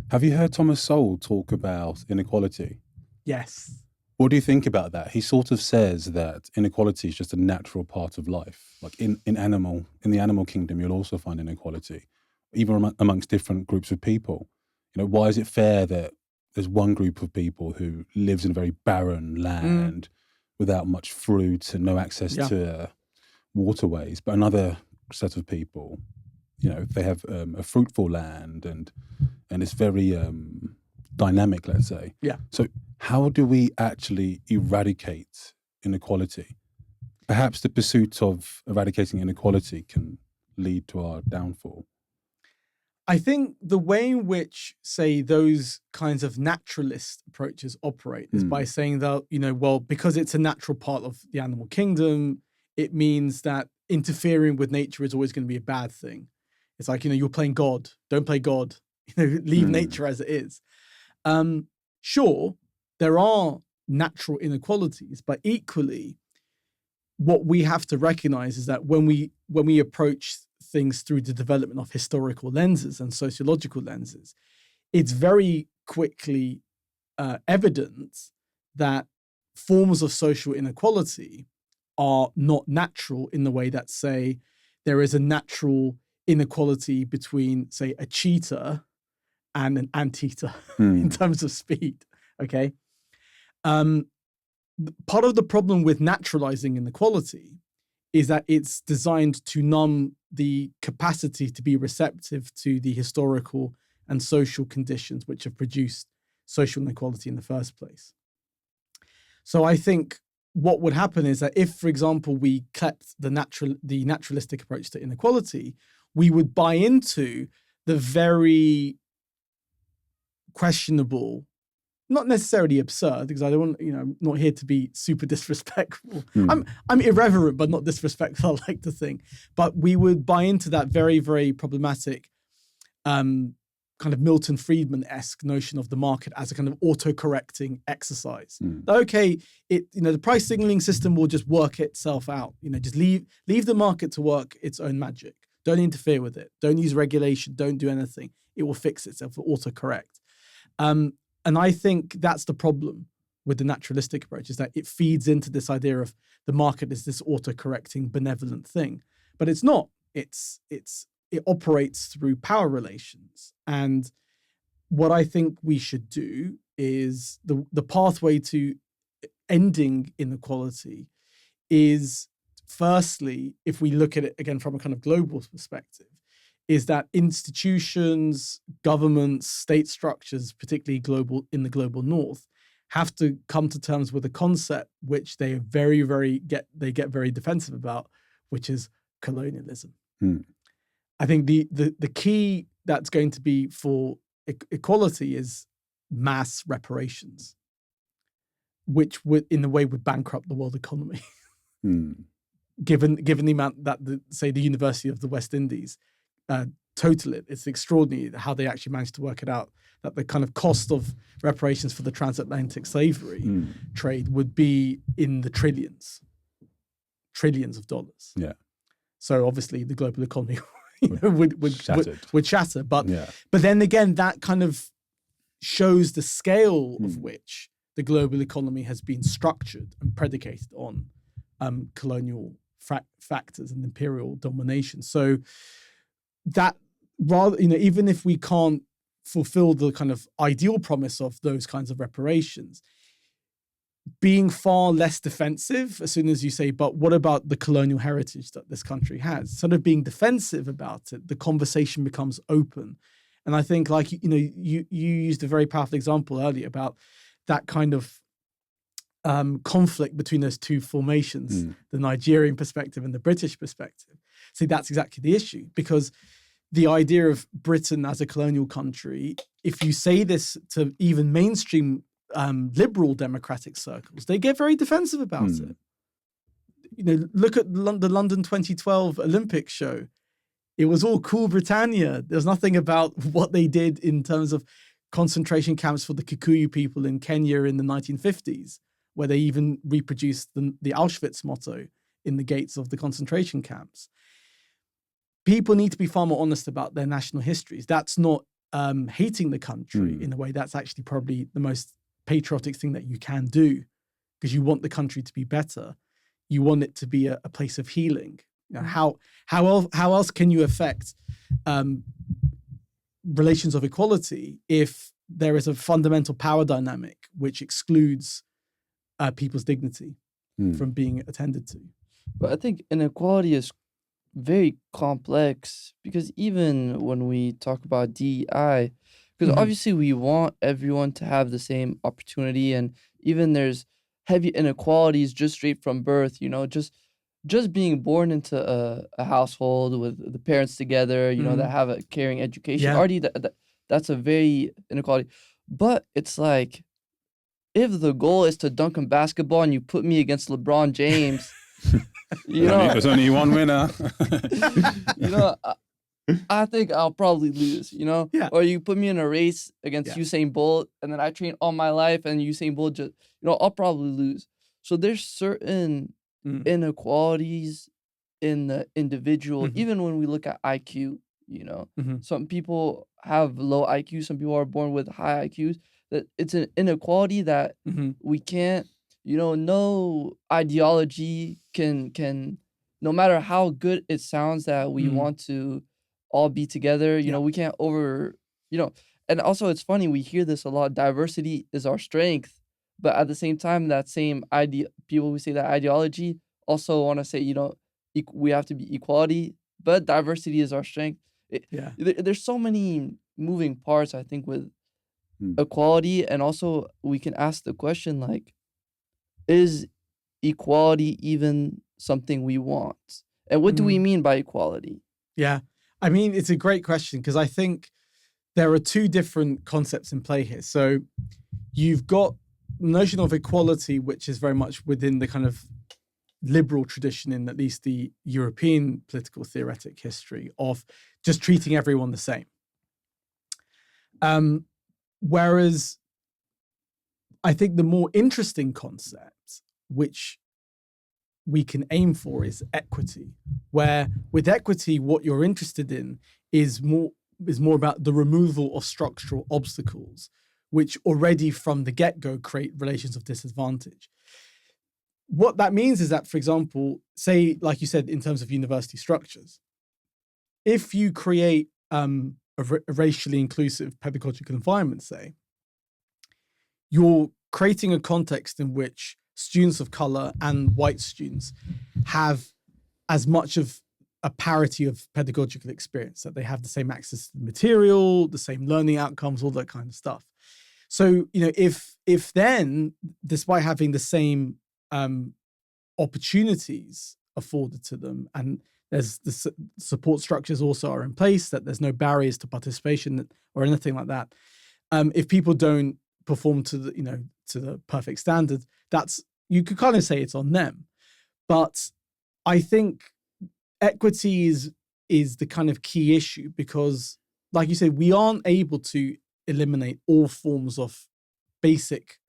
Have you heard Thomas Sowell talk about inequality? Yes. What do you think about that? He sort of says that inequality is just a natural part of life. Like in the animal kingdom, you'll also find inequality, even amongst different groups of people. Why is it fair that there's one group of people who lives in a very barren land without much fruit and no access to waterways, but another set of people, they have a fruitful land and it's very dynamic, let's say. Yeah. So how do we actually eradicate inequality? Perhaps the pursuit of eradicating inequality can lead to our downfall. I think the way in which, say, those kinds of naturalist approaches operate is by saying that, because it's a natural part of the animal kingdom, it means that interfering with nature is always going to be a bad thing. It's like, you're playing God. Don't play God. Leave nature as it is. Sure, there are natural inequalities, but equally, what we have to recognize is that when we approach things through the development of historical lenses and sociological lenses, it's very quickly evident that forms of social inequality are not natural in the way that, say, there is a natural inequality between, say, a cheetah and an anteater in terms of speed, okay? Part of the problem with naturalizing inequality is that it's designed to numb the capacity to be receptive to the historical and social conditions which have produced social inequality in the first place. So I think what would happen is that if, for example, we kept the naturalistic approach to inequality, we would buy into the very questionable, not necessarily absurd, because I don't want, I'm not here to be super disrespectful. I'm irreverent, but not disrespectful, I like to think. But we would buy into that very, very problematic kind of Milton Friedman-esque notion of the market as a kind of auto-correcting exercise. Okay, the price signaling system will just work itself out. Just leave the market to work its own magic. Don't interfere with it. Don't use regulation. Don't do anything. It will fix itself. It will auto-correct. And I think that's the problem with the naturalistic approach, is that it feeds into this idea of the market as this auto-correcting benevolent thing. But it's not. It operates through power relations. And what I think we should do is the pathway to ending inequality is, firstly, if we look at it again from a kind of global perspective, is that institutions, governments, state structures, particularly in the global north, have to come to terms with a concept which they get very defensive about, which is colonialism. I think the key that's going to be for equality is mass reparations, which would bankrupt the world economy. Given the amount that the University of the West Indies total it. It's extraordinary how they actually managed to work it out, that the kind of cost of reparations for the transatlantic slavery trade would be in the trillions of dollars. Yeah. So obviously the global economy would shatter. But yeah. but then again, that kind of shows the scale of which the global economy has been structured and predicated on colonial factors and imperial domination. So that rather, even if we can't fulfill the kind of ideal promise of those kinds of reparations, being far less defensive as soon as you say, but what about the colonial heritage that this country has? Sort of being defensive about it, the conversation becomes open. And I think, like, you used a very powerful example earlier about that kind of conflict between those two formations, the Nigerian perspective and the British perspective. See, that's exactly the issue, because the idea of Britain as a colonial country, if you say this to even mainstream liberal democratic circles, they get very defensive about it. Look at the London 2012 Olympics show. It was all cool Britannia. There's nothing about what they did in terms of concentration camps for the Kikuyu people in Kenya in the 1950s, where they even reproduced the Auschwitz motto in the gates of the concentration camps. People need to be far more honest about their national histories. That's not hating the country in a way. That's actually probably the most patriotic thing that you can do, because you want the country to be better. You want it to be a place of healing. How else can you affect relations of equality if there is a fundamental power dynamic which excludes people's dignity from being attended to? But I think inequality is very complex, because even when we talk about DEI, because obviously we want everyone to have the same opportunity, and even there's heavy inequalities just straight from birth, just being born into a household with the parents together, that have a caring education. Already that's a very inequality. But it's like, if the goal is to dunk in basketball and you put me against LeBron James, there's only one winner. I think I'll probably lose, Yeah. Or you put me in a race against Usain Bolt, and then I train all my life, and Usain Bolt just, I'll probably lose. So there's certain inequalities in the individual, even when we look at IQ, you know. Mhm. Some people have low IQ, some people are born with high IQs. That it's an inequality that Mhm. we can't, no ideology can no matter how good it sounds that we want to all be together, Yeah. we can't and also it's funny, we hear this a lot, diversity is our strength, but at the same time, that same people who say that ideology also want to say, we have to be equality, but diversity is our strength. Yeah. There's so many moving parts, I think, with Mm. equality, and also we can ask the question, like, is equality even something we want? And what do we mean by equality? Yeah. I mean, it's a great question because I think there are two different concepts in play here. So you've got the notion of equality, which is very much within the kind of liberal tradition in at least the European political theoretic history of just treating everyone the same. Whereas I think the more interesting concept, which we can aim for, is equity, where with equity, what you're interested in is more about the removal of structural obstacles, which already from the get-go create relations of disadvantage. What that means is that, for example, say, like you said, in terms of university structures, if you create a racially inclusive pedagogical environment, say, you're creating a context in which students of color and white students have as much of a parity of pedagogical experience, that they have the same access to the material, the same learning outcomes, all that kind of stuff. So, if then, despite having the same opportunities afforded to them, and there's the support structures also are in place, that there's no barriers to participation or anything like that. If people don't perform to the perfect standard, you could kind of say it's on them. But I think equity is the kind of key issue because, like you said, we aren't able to eliminate all forms of basic,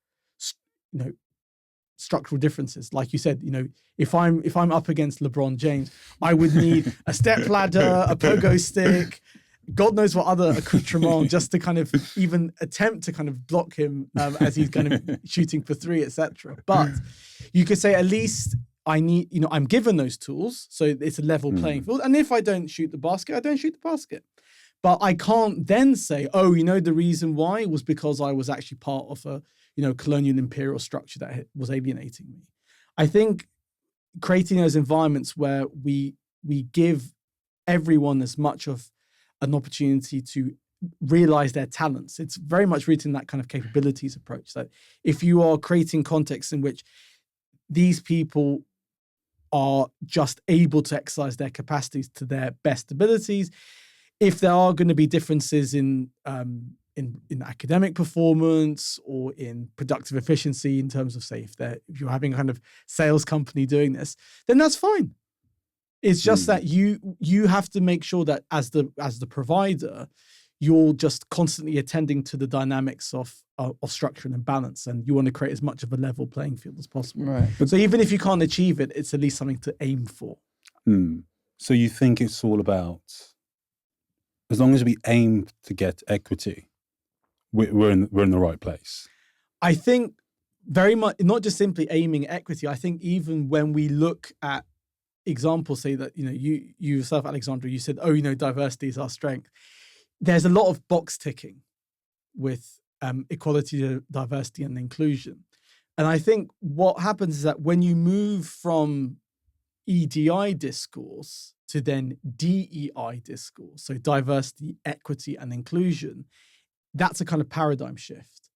structural differences. Like you said, if I'm up against LeBron James, I would need a step ladder, a pogo stick, God knows what other accoutrement just to kind of even attempt to kind of block him as he's kind of shooting for three, etc. But you could say at least I'm given those tools, so it's a level playing field. And if I don't shoot the basket, I don't shoot the basket. But I can't then say, the reason why was because I was actually part of a, colonial imperial structure that was alienating me. I think creating those environments where we give everyone as much of an opportunity to realize their talents. It's very much rooted in that kind of capabilities approach. So if you are creating contexts in which these people are just able to exercise their capacities to their best abilities, if there are going to be differences in academic performance or in productive efficiency in terms of, say, if you're having a kind of sales company doing this, then that's fine. It's just that you have to make sure that as the provider, you're just constantly attending to the dynamics of structure and balance, and you want to create as much of a level playing field as possible. Right. So even if you can't achieve it, it's at least something to aim for. So you think it's all about, as long as we aim to get equity, we're in the right place? I think very much, not just simply aiming at equity. I think even when we look at examples, say that, you yourself, Alexandra, you said, diversity is our strength. There's a lot of box ticking with equality, diversity, and inclusion. And I think what happens is that when you move from EDI discourse to then DEI discourse, so diversity, equity, and inclusion, that's a kind of paradigm shift.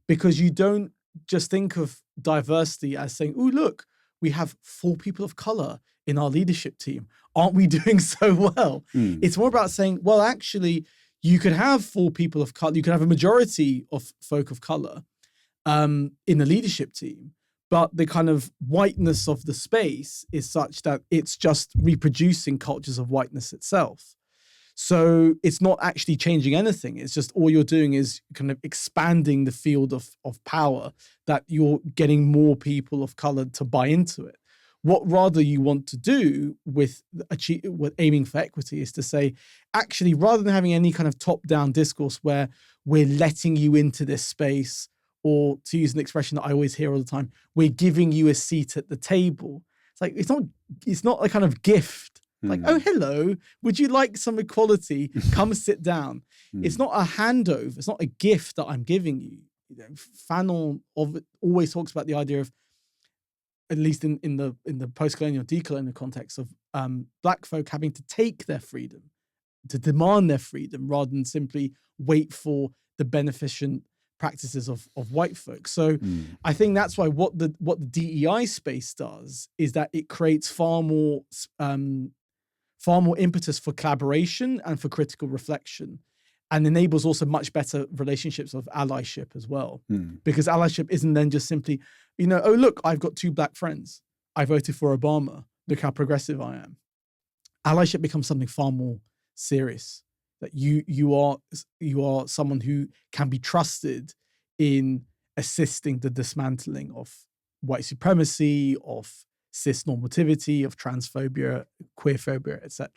Because you don't just think of diversity as saying, oh, look, we have 4 people of color in our leadership team. Aren't we doing so well? It's more about saying, well, actually, you could have 4 people of color. You could have a majority of folk of color in the leadership team, but the kind of whiteness of the space is such that it's just reproducing cultures of whiteness itself. So it's not actually changing anything. It's just all you're doing is kind of expanding the field of power, that you're getting more people of color to buy into it. What rather you want to do with aiming for equity is to say, actually, rather than having any kind of top-down discourse where we're letting you into this space, or to use an expression that I always hear all the time, we're giving you a seat at the table. It's like, it's not a kind of gift. Like, oh, hello, would you like some equality? Come sit down. It's not a handover. It's not a gift that I'm giving you. Fanon always talks about the idea of, at least in the post-colonial, decolonial context, of Black folk having to take their freedom, to demand their freedom, rather than simply wait for the beneficent practices of white folk. So I think that's why what the DEI space does is that it creates far more impetus for collaboration and for critical reflection, and enables also much better relationships of allyship as well. Because allyship isn't then just simply, oh, look, I've got 2 Black friends. I voted for Obama. Look how progressive I am. Allyship becomes something far more serious, that you are someone who can be trusted in assisting the dismantling of white supremacy, of cis normativity, of transphobia, queerphobia, etc.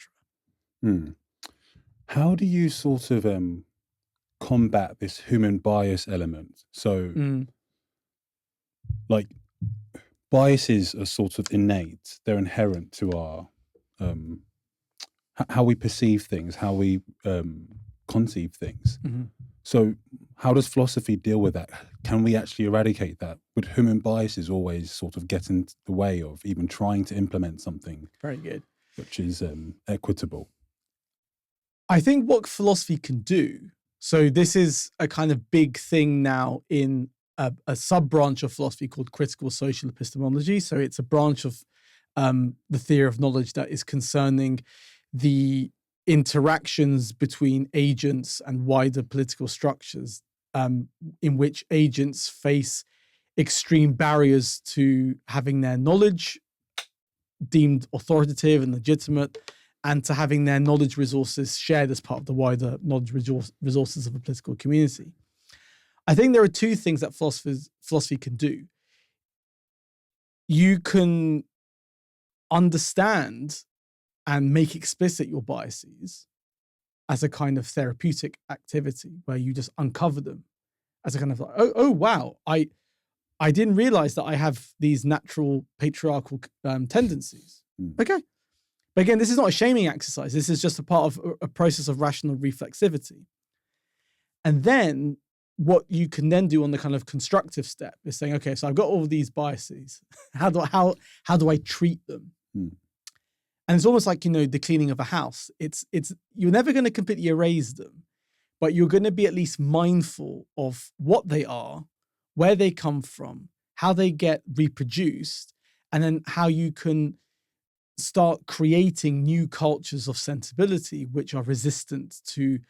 How do you sort of combat this human bias element? So, like, biases are sort of innate; they're inherent to our how we perceive things, how we conceive things. So, how does philosophy deal with that? Can we actually eradicate that? Would human biases always sort of get in the way of even trying to implement something? Very good. Which is equitable. I think what philosophy can do, so this is a kind of big thing now in a sub-branch of philosophy called critical social epistemology. So it's a branch of the theory of knowledge that is concerning the interactions between agents and wider political structures, in which agents face extreme barriers to having their knowledge deemed authoritative and legitimate, and to having their knowledge resources shared as part of the wider knowledge resources of a political community. I think there are 2 things that philosophy can do. You can understand and make explicit your biases as a kind of therapeutic activity where you just uncover them as a kind of like, oh wow, I didn't realize that I have these natural patriarchal tendencies. Okay. But again, this is not a shaming exercise. This is just a part of a process of rational reflexivity. And then what you can then do on the kind of constructive step is saying, okay, so I've got all of these biases. How do I treat them? And it's almost like, the cleaning of a house. It's you're never going to completely erase them, but you're going to be at least mindful of what they are, where they come from, how they get reproduced, and then how you can start creating new cultures of sensibility which are resistant to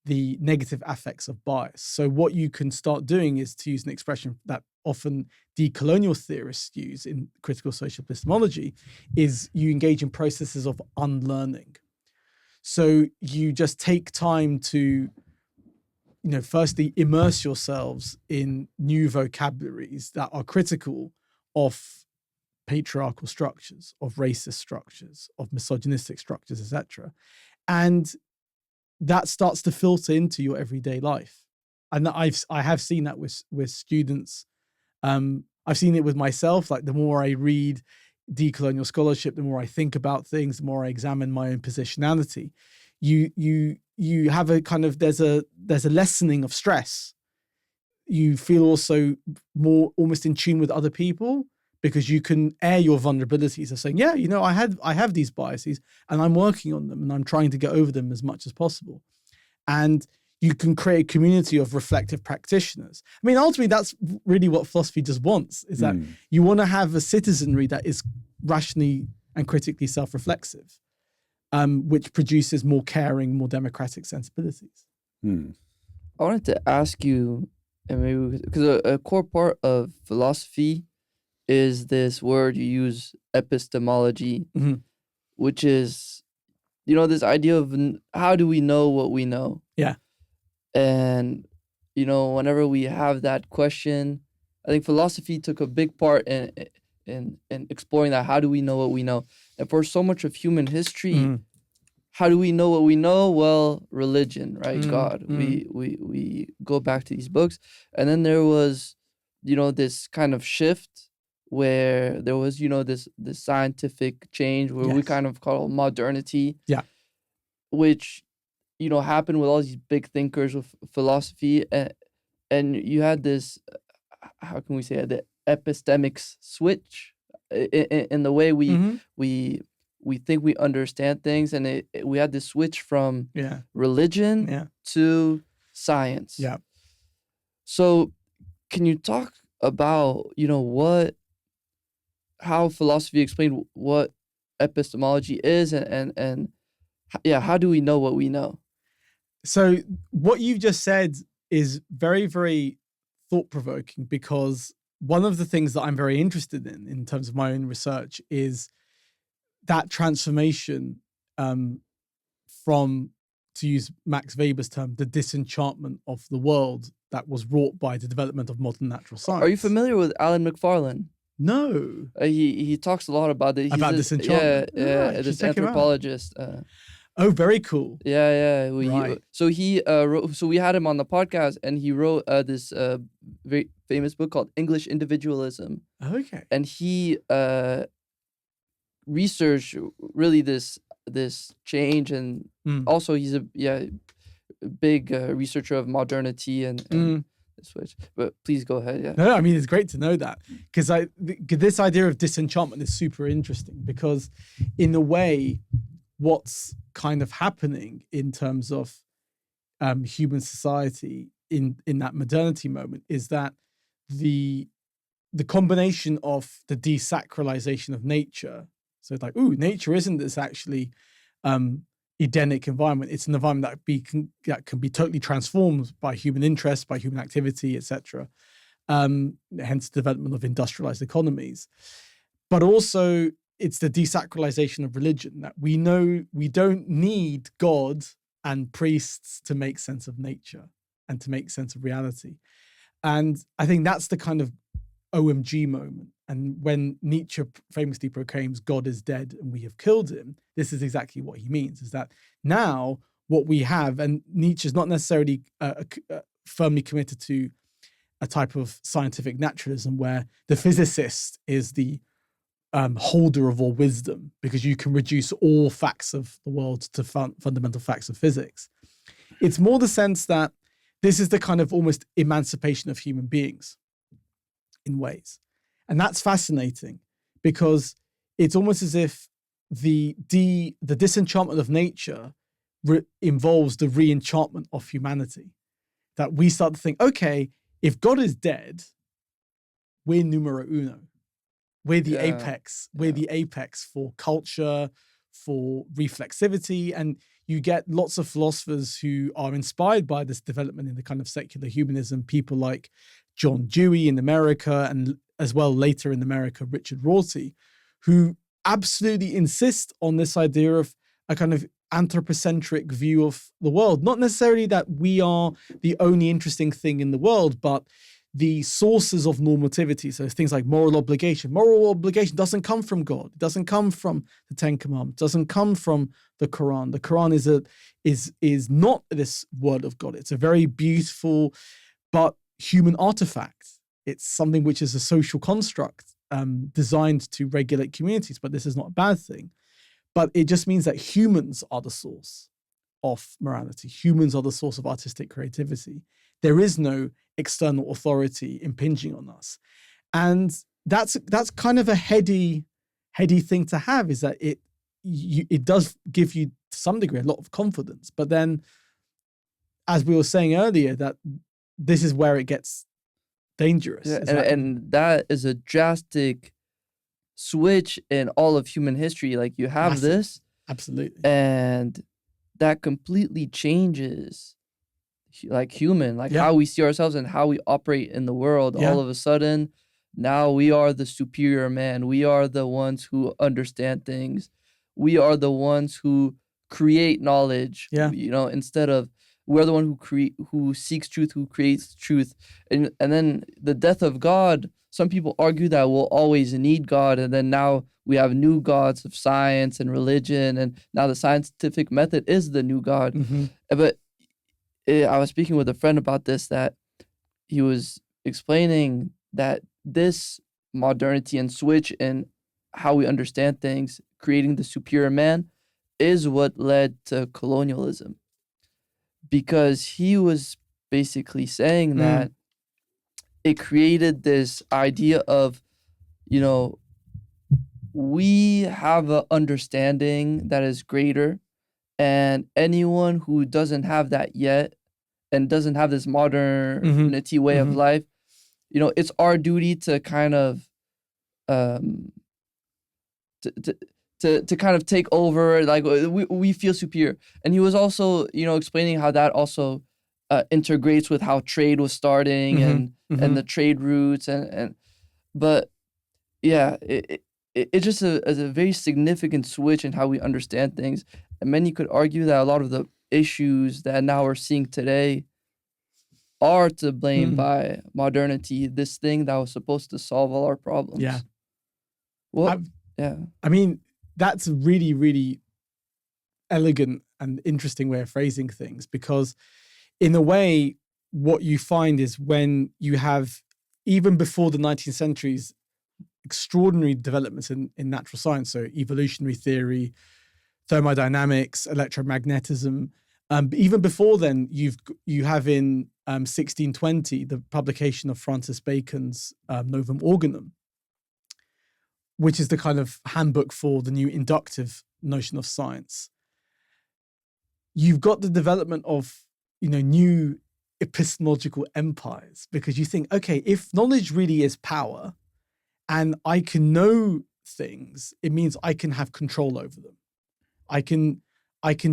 the negative affects of bias. So what you can start doing is, to use an expression that often decolonial theorists use in critical social epistemology, is you engage in processes of unlearning. So you just take time to, firstly immerse yourselves in new vocabularies that are critical of patriarchal structures, of racist structures, of misogynistic structures, etc. And that starts to filter into your everyday life. And I have seen that with students. I've seen it with myself. Like, the more I read decolonial scholarship, the more I think about things, the more I examine my own positionality. You have a kind of, there's a lessening of stress. You feel also more almost in tune with other people, because you can air your vulnerabilities of saying, yeah, I have these biases and I'm working on them and I'm trying to get over them as much as possible. And you can create a community of reflective practitioners. I mean, ultimately, that's really what philosophy just wants, is that you want to have a citizenry that is rationally and critically self-reflexive, which produces more caring, more democratic sensibilities. I wanted to ask you, and maybe because a core part of philosophy is this word you use, epistemology, which is, this idea of how do we know what we know? Yeah. And, whenever we have that question, I think philosophy took a big part in in exploring that. How do we know what we know? And for so much of human history, how do we know what we know? Well, religion, right? God. We go back to these books, and then there was, this kind of shift where there was, this scientific change where we kind of call modernity. Yeah. Which, happened with all these big thinkers with philosophy, and you had this, how can we say it, the epistemic switch in the way we think we understand things, and we had this switch from religion to science. Yeah. So can you talk about, how philosophy explained what epistemology is, and how do we know what we know? So what you've just said is very, very thought-provoking, because one of the things that I'm very interested in terms of my own research, is that transformation from, to use Max Weber's term, the disenchantment of the world that was wrought by the development of modern natural science. Are you familiar with Alan McFarlane? No. He talks a lot about it. About disenchantment? Yeah, this anthropologist. Oh, very cool. Yeah. Right. So he wrote. So we had him on the podcast, and he wrote this very famous book called English Individualism. Okay. And he researched really this change, and also he's a big researcher of modernity and the switch. But please go ahead. Yeah. No, I mean, it's great to know that, because this idea of disenchantment is super interesting, because in a way, what's kind of happening in terms of human society in that modernity moment is that the combination of the desacralization of nature. So it's like, nature isn't this actually Edenic environment. It's an environment that can be totally transformed by human interest, by human activity, etc. Hence the development of industrialized economies. But also, it's the desacralization of religion, that we know we don't need God and priests to make sense of nature and to make sense of reality. And I think that's the kind of OMG moment. And when Nietzsche famously proclaims God is dead and we have killed him, this is exactly what he means, is that now what we have, and Nietzsche is not necessarily firmly committed to a type of scientific naturalism where the physicist is the holder of all wisdom, because you can reduce all facts of the world to fundamental facts of physics. It's more the sense that this is the kind of almost emancipation of human beings in ways. And that's fascinating, because it's almost as if the disenchantment of nature involves the re-enchantment of humanity. That we start to think, okay, if God is dead, we're numero uno. We're the apex. We're the apex for culture, for reflexivity. And you get lots of philosophers who are inspired by this development in the kind of secular humanism, people like John Dewey in America, and as well later in America, Richard Rorty, who absolutely insist on this idea of a kind of anthropocentric view of the world. Not necessarily that we are the only interesting thing in the world, but the sources of normativity. So things like moral obligation. Moral obligation doesn't come from God. It doesn't come from the Ten Commandments. It doesn't come from the Quran. The Quran is not this word of God. It's a very beautiful but human artifact. It's something which is a social construct designed to regulate communities, but this is not a bad thing. But it just means that humans are the source of morality. Humans are the source of artistic creativity. There is no external authority impinging on us. And that's kind of a heady thing to have, is that it does give you, to some degree, a lot of confidence. But then, as we were saying earlier, that this is where it gets dangerous. Yeah, and that is a drastic switch in all of human history. Like, you have Massive. this. Absolutely. And that completely changes how we see ourselves and how we operate in the world. All of a sudden, now we are the superior man. We are the ones who understand things. We are the ones who create knowledge. Instead of, we're the one who seeks truth, who creates truth. And then the death of God some people argue that we'll always need God, and then now we have new gods of science and religion, and now the scientific method is the new God. But I was speaking with a friend about this, that he was explaining that this modernity and switch in how we understand things, creating the superior man, is what led to colonialism. Because he was basically saying that it created this idea of, we have an understanding that is greater, and anyone who doesn't have that yet and doesn't have this modernity way of life, it's our duty to kind of to kind of take over, like we feel superior. And he was also, explaining how that also integrates with how trade was starting and the trade routes but yeah, it's just a very significant switch in how we understand things. And many could argue that a lot of the issues that now we're seeing today are to blame by modernity, this thing that was supposed to solve all our problems. Yeah. Well, yeah. I mean, that's a really, really elegant and interesting way of phrasing things, because in a way, what you find is when you have, even before the 19th centuries, extraordinary developments in natural science, so evolutionary theory, thermodynamics, electromagnetism. Even before then, you have in 1620 the publication of Francis Bacon's Novum Organum, which is the kind of handbook for the new inductive notion of science. You've got the development of, new epistemological empires, because you think, okay, if knowledge really is power and I can know things, it means I can have control over them. I can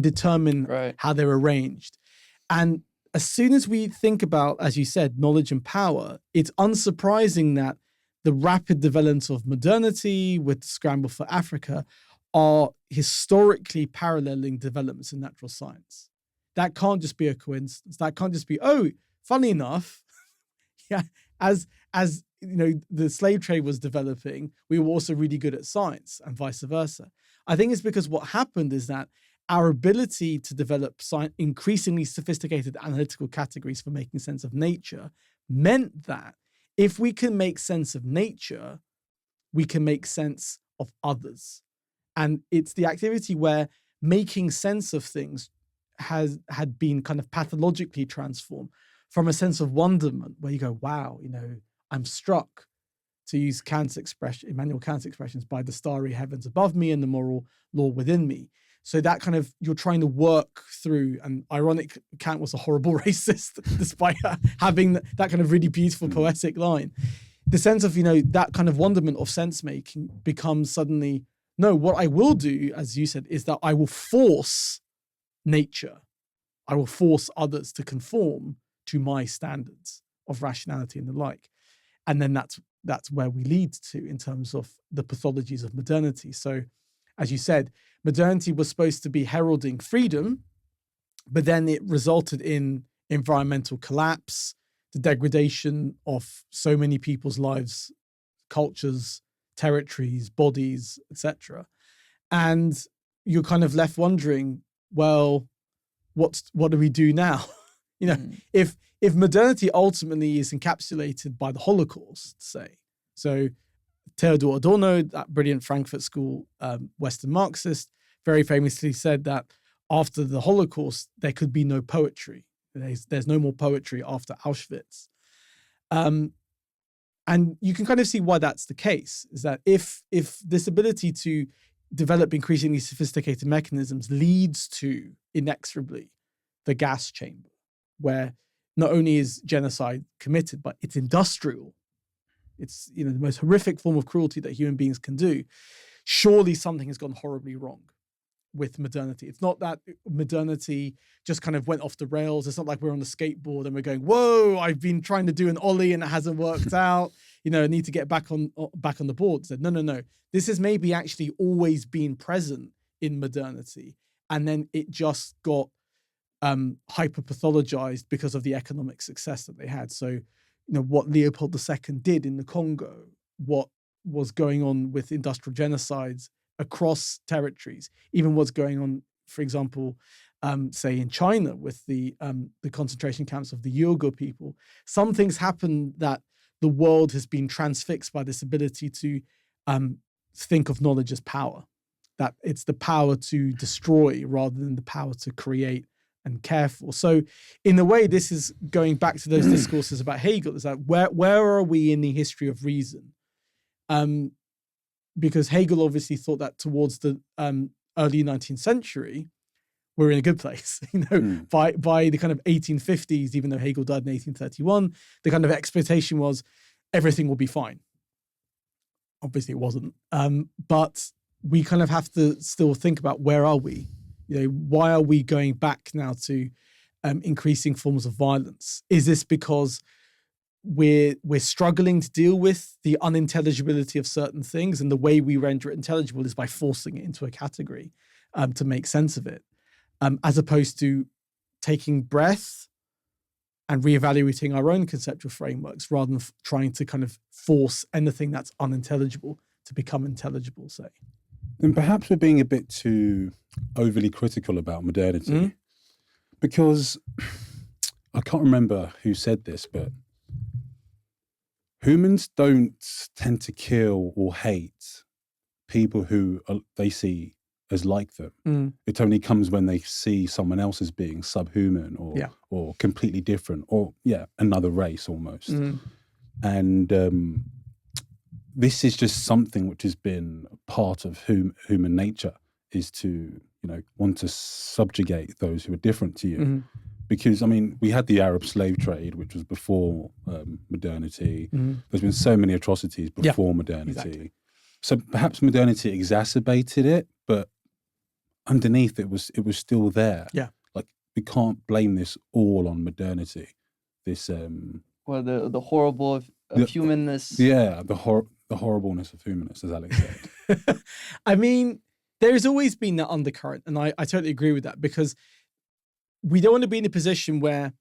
determine how they're arranged. And as soon as we think about, as you said, knowledge and power, it's unsurprising that the rapid development of modernity with the scramble for Africa are historically paralleling developments in natural science. That can't just be a coincidence. That can't just be, funny enough, as the slave trade was developing, we were also really good at science and vice versa. I think it's because what happened is that our ability to develop increasingly sophisticated analytical categories for making sense of nature meant that if we can make sense of nature, we can make sense of others. And it's the activity where making sense of things had been kind of pathologically transformed from a sense of wonderment, where you go, wow, I'm struck, to use Immanuel Kant's expressions, by the starry heavens above me and the moral law within me. So that kind of, you're trying to work through, and ironic, Kant was a horrible racist, despite having that kind of really beautiful poetic line. The sense of, that kind of wonderment of sense making becomes suddenly, no, what I will do, as you said, is that I will force nature. I will force others to conform to my standards of rationality and the like. And then that's where we lead to in terms of the pathologies of modernity. So, as you said, modernity was supposed to be heralding freedom, but then it resulted in environmental collapse, the degradation of so many people's lives, cultures, territories, bodies, etc. And you're kind of left wondering, well, what do we do now? If modernity ultimately is encapsulated by the Holocaust, say, so Theodor Adorno, that brilliant Frankfurt School Western Marxist, very famously said that after the Holocaust, there could be no poetry. There's no more poetry after Auschwitz. And you can kind of see why that's the case, is that if this ability to develop increasingly sophisticated mechanisms leads to, inexorably, the gas chamber, where not only is genocide committed, but it's industrial. It's the most horrific form of cruelty that human beings can do. Surely something has gone horribly wrong with modernity. It's not that modernity just kind of went off the rails. It's not like we're on the skateboard and we're going, whoa, I've been trying to do an ollie and it hasn't worked out. I need to get back on the board. So no. This has maybe actually always been present in modernity. And then it just got hyper-pathologized because of the economic success that they had. So, what Leopold II did in the Congo, what was going on with industrial genocides across territories, even what's going on, for example, say in China with the concentration camps of the Uyghur people. Some things happen that the world has been transfixed by this ability to think of knowledge as power, that it's the power to destroy rather than the power to create and care for. So in a way, this is going back to those discourses about Hegel. Is that where are we in the history of reason? Because Hegel obviously thought that towards the early 19th century, we're in a good place. By the kind of 1850s, even though Hegel died in 1831, the kind of expectation was everything will be fine. Obviously, it wasn't. But we kind of have to still think about where are we? Why are we going back now to increasing forms of violence? Is this because we're struggling to deal with the unintelligibility of certain things, and the way we render it intelligible is by forcing it into a category to make sense of it, as opposed to taking breath and reevaluating our own conceptual frameworks rather than trying to kind of force anything that's unintelligible to become intelligible, say. And perhaps we're being a bit too overly critical about modernity, because I can't remember who said this, but humans don't tend to kill or hate people who they see as like them. It only comes when they see someone else as being subhuman or completely different, or another race almost. And this is just something which has been part of human nature, is to want to subjugate those who are different to you. Because, I mean, we had the Arab slave trade, which was before modernity. There's been so many atrocities before modernity. Exactly. So perhaps modernity exacerbated it, but underneath it was still there. Yeah. Like, we can't blame this all on modernity. This or the horrible of humanness. Yeah, the horribleness of humanness, as Alex said. I mean, there's always been that undercurrent, and I totally agree with that, because we don't want to be in a position where,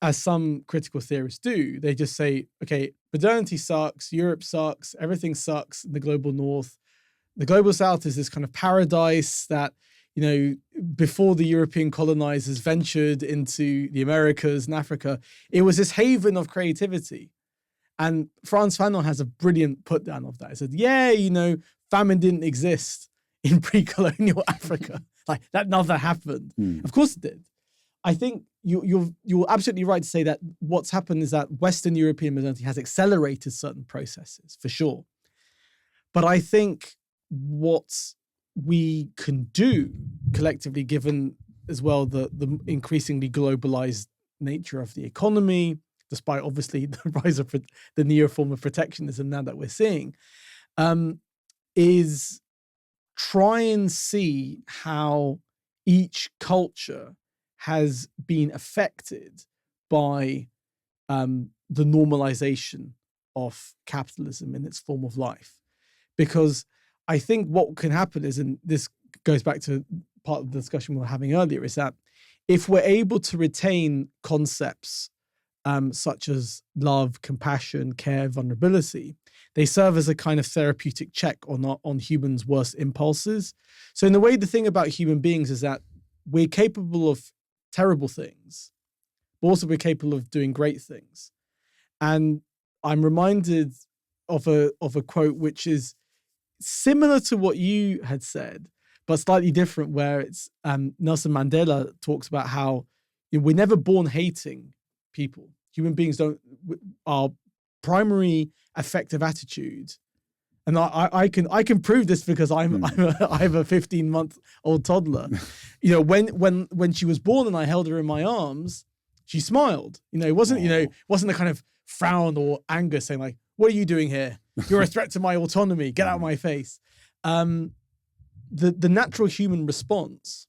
as some critical theorists do, they just say, okay, modernity sucks, Europe sucks, everything sucks in the global north. The global south is this kind of paradise that, before the European colonizers ventured into the Americas and Africa, it was this haven of creativity. And Frantz Fanon has a brilliant put down of that. He said, famine didn't exist in pre-colonial Africa. Like, that never happened. Of course it did. I think you're absolutely right to say that what's happened is that Western European modernity has accelerated certain processes, for sure. But I think what we can do collectively, given as well the increasingly globalized nature of the economy, despite obviously the rise of the neo form of protectionism now that we're seeing, is try and see how each culture has been affected by the normalization of capitalism in its form of life. Because I think what can happen is, and this goes back to part of the discussion we were having earlier, is that if we're able to retain concepts such as love, compassion, care, vulnerability, they serve as a kind of therapeutic check on humans' worst impulses. So in a way, the thing about human beings is that we're capable of terrible things, but also we're capable of doing great things. And I'm reminded of a quote which is similar to what you had said, but slightly different, where it's Nelson Mandela talks about how we're never born hating people. Human beings our primary affective attitude, and I can prove this because I have a 15-month-old toddler. When she was born and I held her in my arms, she smiled. It wasn't a kind of frown or anger saying like, "What are you doing here? You're a threat to my autonomy. Get out of my face." The natural human response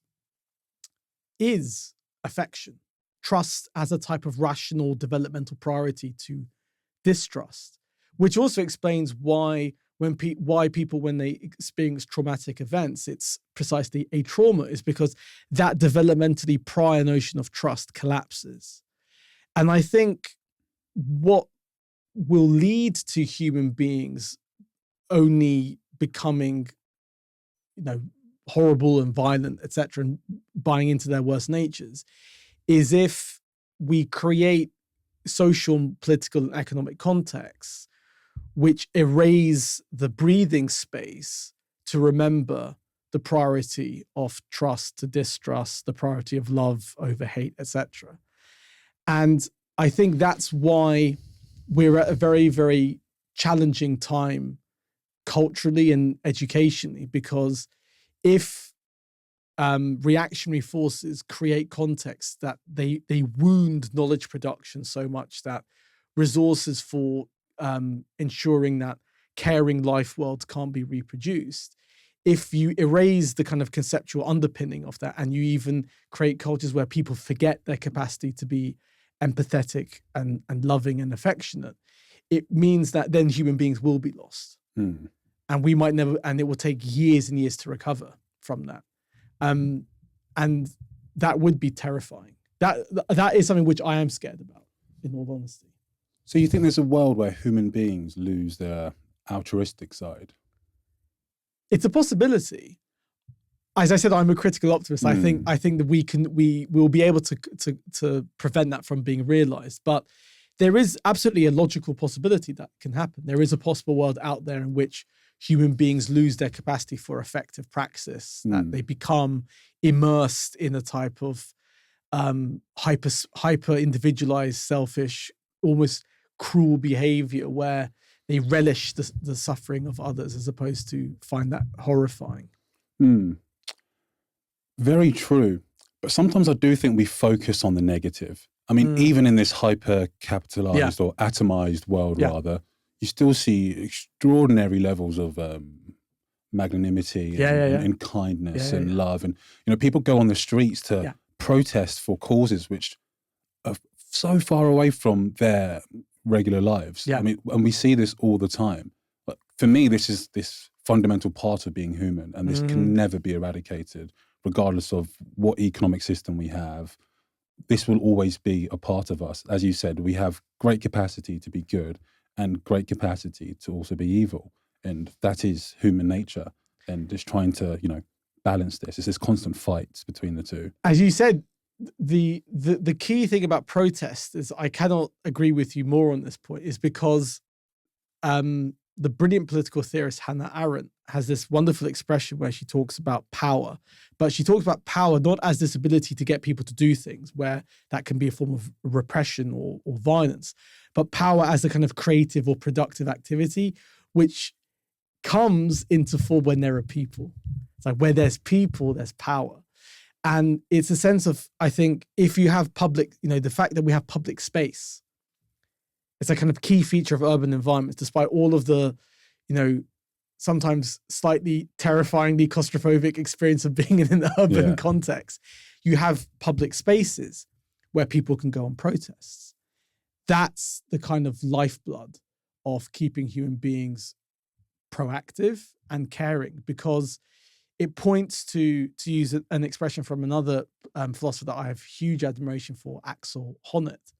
is affection, trust as a type of rational developmental priority to distrust, which also explains why people, when they experience traumatic events, it's precisely a trauma, is because that developmentally prior notion of trust collapses. And I think what will lead to human beings only becoming, horrible and violent, etc., and buying into their worst natures, is if we create social, political, and economic contexts which erase the breathing space to remember the priority of trust to distrust, the priority of love over hate, etc. And I think that's why we're at a very, very challenging time culturally and educationally, because if reactionary forces create contexts that they wound knowledge production so much that resources for ensuring that caring life worlds can't be reproduced, if you erase the kind of conceptual underpinning of that, and you even create cultures where people forget their capacity to be empathetic and loving and affectionate, it means that then human beings will be lost. And we might never, and it will take years and years to recover from that. And that would be terrifying. That is something which I am scared about, in all honesty. So you think there's a world where human beings lose their altruistic side? It's a possibility. As I said, I'm a critical optimist. I think that we will be able to prevent that from being realized. But there is absolutely a logical possibility that can happen. There is a possible world out there in which human beings lose their capacity for effective praxis, that they become immersed in a type of hyper individualized, selfish, almost cruel behavior where they relish the suffering of others as opposed to find that horrifying. Very true. But sometimes I do think we focus on the negative. I mean, even in this hyper-capitalized or atomized world, rather, you still see extraordinary levels of magnanimity and kindness and love. And, people go on the streets to protest for causes which are so far away from their regular lives. I mean, and we see this all the time. But for me, this is this fundamental part of being human, and this can never be eradicated, regardless of what economic system we have. This will always be a part of us. As you said, we have great capacity to be good and great capacity to also be evil. And that is human nature. And just trying to, balance this. It's this constant fight between the two. As you said, the key thing about protest is, I cannot agree with you more on this point, is because the brilliant political theorist Hannah Arendt has this wonderful expression where she talks about power, but she talks about power not as this ability to get people to do things, where that can be a form of repression or violence, but power as a kind of creative or productive activity, which comes into form when there are people. It's like where there's people, there's power. And it's a sense of, I think, if you have public, the fact that we have public space, it's a kind of key feature of urban environments, despite all of the, sometimes slightly terrifyingly claustrophobic experience of being in an urban context. You have public spaces where people can go on protests. That's the kind of lifeblood of keeping human beings proactive and caring, because it points to use an expression from another philosopher that I have huge admiration for, Axel Honneth.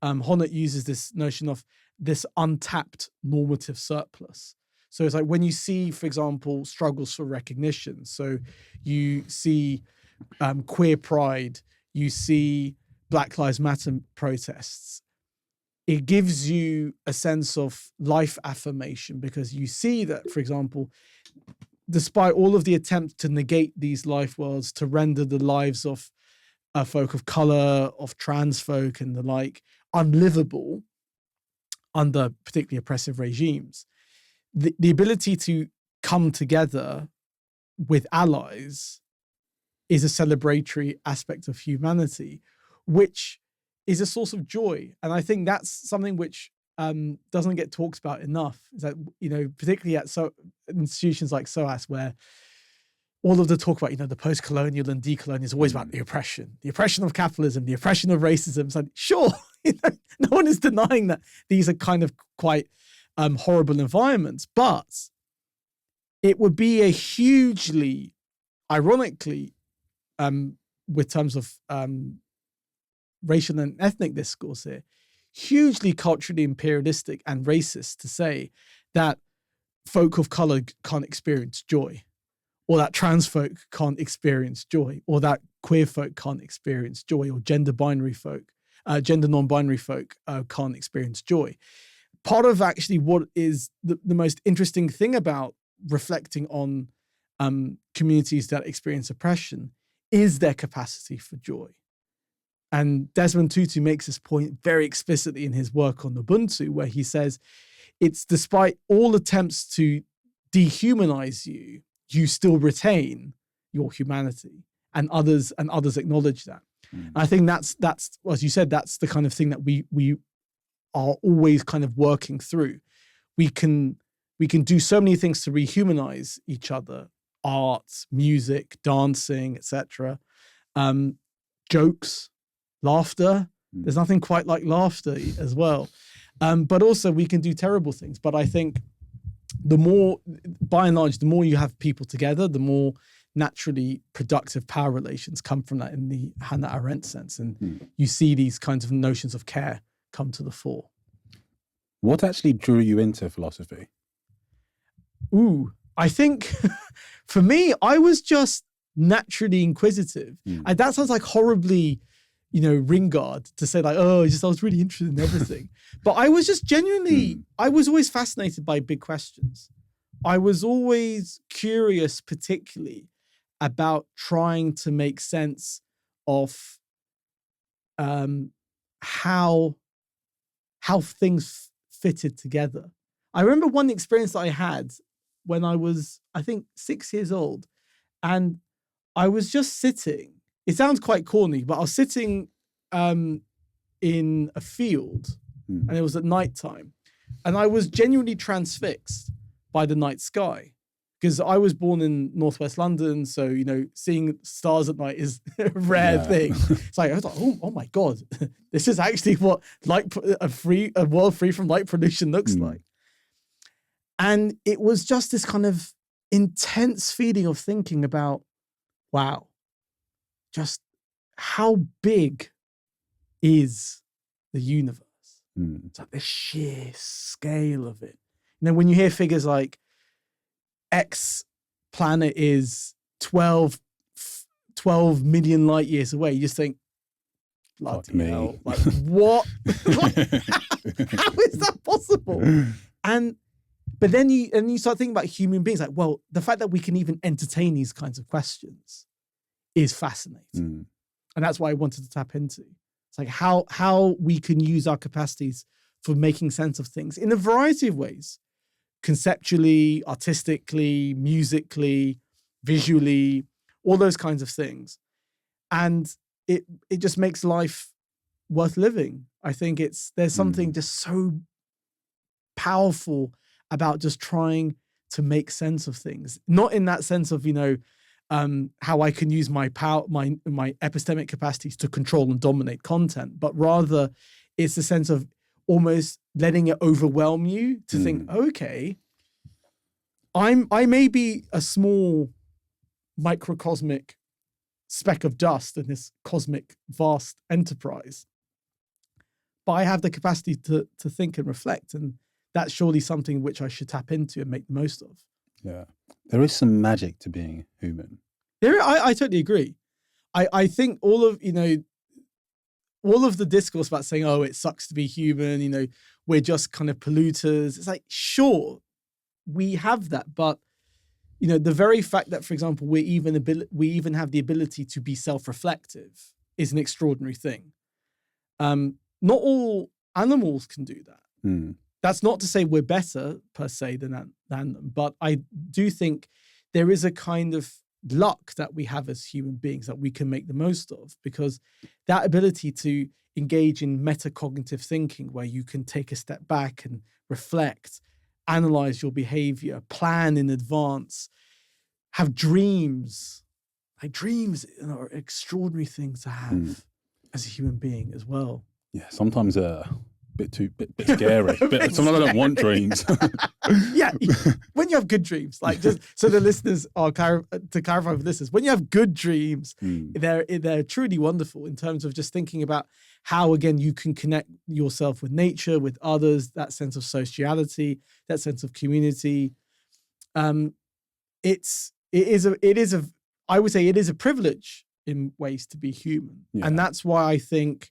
Honneth uses this notion of this untapped normative surplus. So it's like when you see, for example, struggles for recognition. So you see queer pride, you see Black Lives Matter protests. It gives you a sense of life affirmation, because you see that, for example, despite all of the attempts to negate these life worlds, to render the lives of folk of color, of trans folk and the like, unlivable under particularly oppressive regimes, the ability to come together with allies is a celebratory aspect of humanity, which is a source of joy. And I think that's something which doesn't get talked about enough. Is that, particularly at institutions like SOAS, where all of the talk about, the post-colonial and decolonial is always about the oppression of capitalism, the oppression of racism. It's like, sure, no one is denying that these are kind of quite horrible environments, but it would be a hugely, ironically, with terms of racial and ethnic discourse here, hugely culturally imperialistic and racist to say that folk of color can't experience joy, or that trans folk can't experience joy, or that queer folk can't experience joy, or gender non-binary folk can't experience joy. Part of actually what is the most interesting thing about reflecting on communities that experience oppression is their capacity for joy. And Desmond Tutu makes this point very explicitly in his work on Ubuntu, where he says, it's despite all attempts to dehumanize you, you still retain your humanity, and others acknowledge that. And I think that's as you said, that's the kind of thing that we are always kind of working through. We can do so many things to rehumanize each other: art, music, dancing, etc. Jokes, laughter. There's nothing quite like laughter as well. But also we can do terrible things. But I think by and large, the more you have people together, the more naturally productive power relations come from that in the Hannah Arendt sense. And you see these kinds of notions of care come to the fore. What actually drew you into philosophy? I think for me, I was just naturally inquisitive. That sounds like horribly, Ringard to say like, I was really interested in everything. But I was just genuinely, I was always fascinated by big questions. I was always curious, particularly about trying to make sense of how things fitted together. I remember one experience that I had when I was, I think, 6 years old, and I was just sitting. It sounds quite corny, but I was sitting in a field, and it was at nighttime, and I was genuinely transfixed by the night sky, because I was born in northwest London, so seeing stars at night is a rare thing. It's like I was like, oh my god, this is actually what a world free from light pollution looks like. And it was just this kind of intense feeling of thinking about, wow, just how big is the universe? It's like the sheer scale of it. When you hear figures like X planet is 12 million light years away, you just think, bloody hell, like what? How is that possible? But then you start thinking about human beings, like, well, the fact that we can even entertain these kinds of questions is fascinating. And that's what I wanted to tap into. It's like how we can use our capacities for making sense of things in a variety of ways: conceptually, artistically, musically, visually, all those kinds of things. And it just makes life worth living. I think there's something just so powerful about just trying to make sense of things. Not in that sense of, how I can use my power, my epistemic capacities to control and dominate content, but rather it's a sense of almost letting it overwhelm you to think, okay, I may be a small microcosmic speck of dust in this cosmic vast enterprise, but I have the capacity to think and reflect, and that's surely something which I should tap into and make the most of. Yeah, there is some magic to being human. I totally agree. I think all of the discourse about saying, oh, it sucks to be human, we're just kind of polluters. It's like, sure, we have that, but the very fact that, for example, we even have the ability to be self-reflective is an extraordinary thing. Not all animals can do that. That's not to say we're better per se than them, but I do think there is a kind of luck that we have as human beings that we can make the most of, because that ability to engage in metacognitive thinking, where you can take a step back and reflect, analyze your behavior, plan in advance, have dreams. Like, dreams are extraordinary things to have as a human being as well. Yeah, sometimes bit scary. Sometimes I don't want dreams. Yeah, when you have good dreams, like just so the listeners are to clarify for listeners, when you have good dreams, they're truly wonderful in terms of just thinking about how again you can connect yourself with nature, with others, that sense of sociality, that sense of community. It is a privilege in ways to be human, and that's why I think,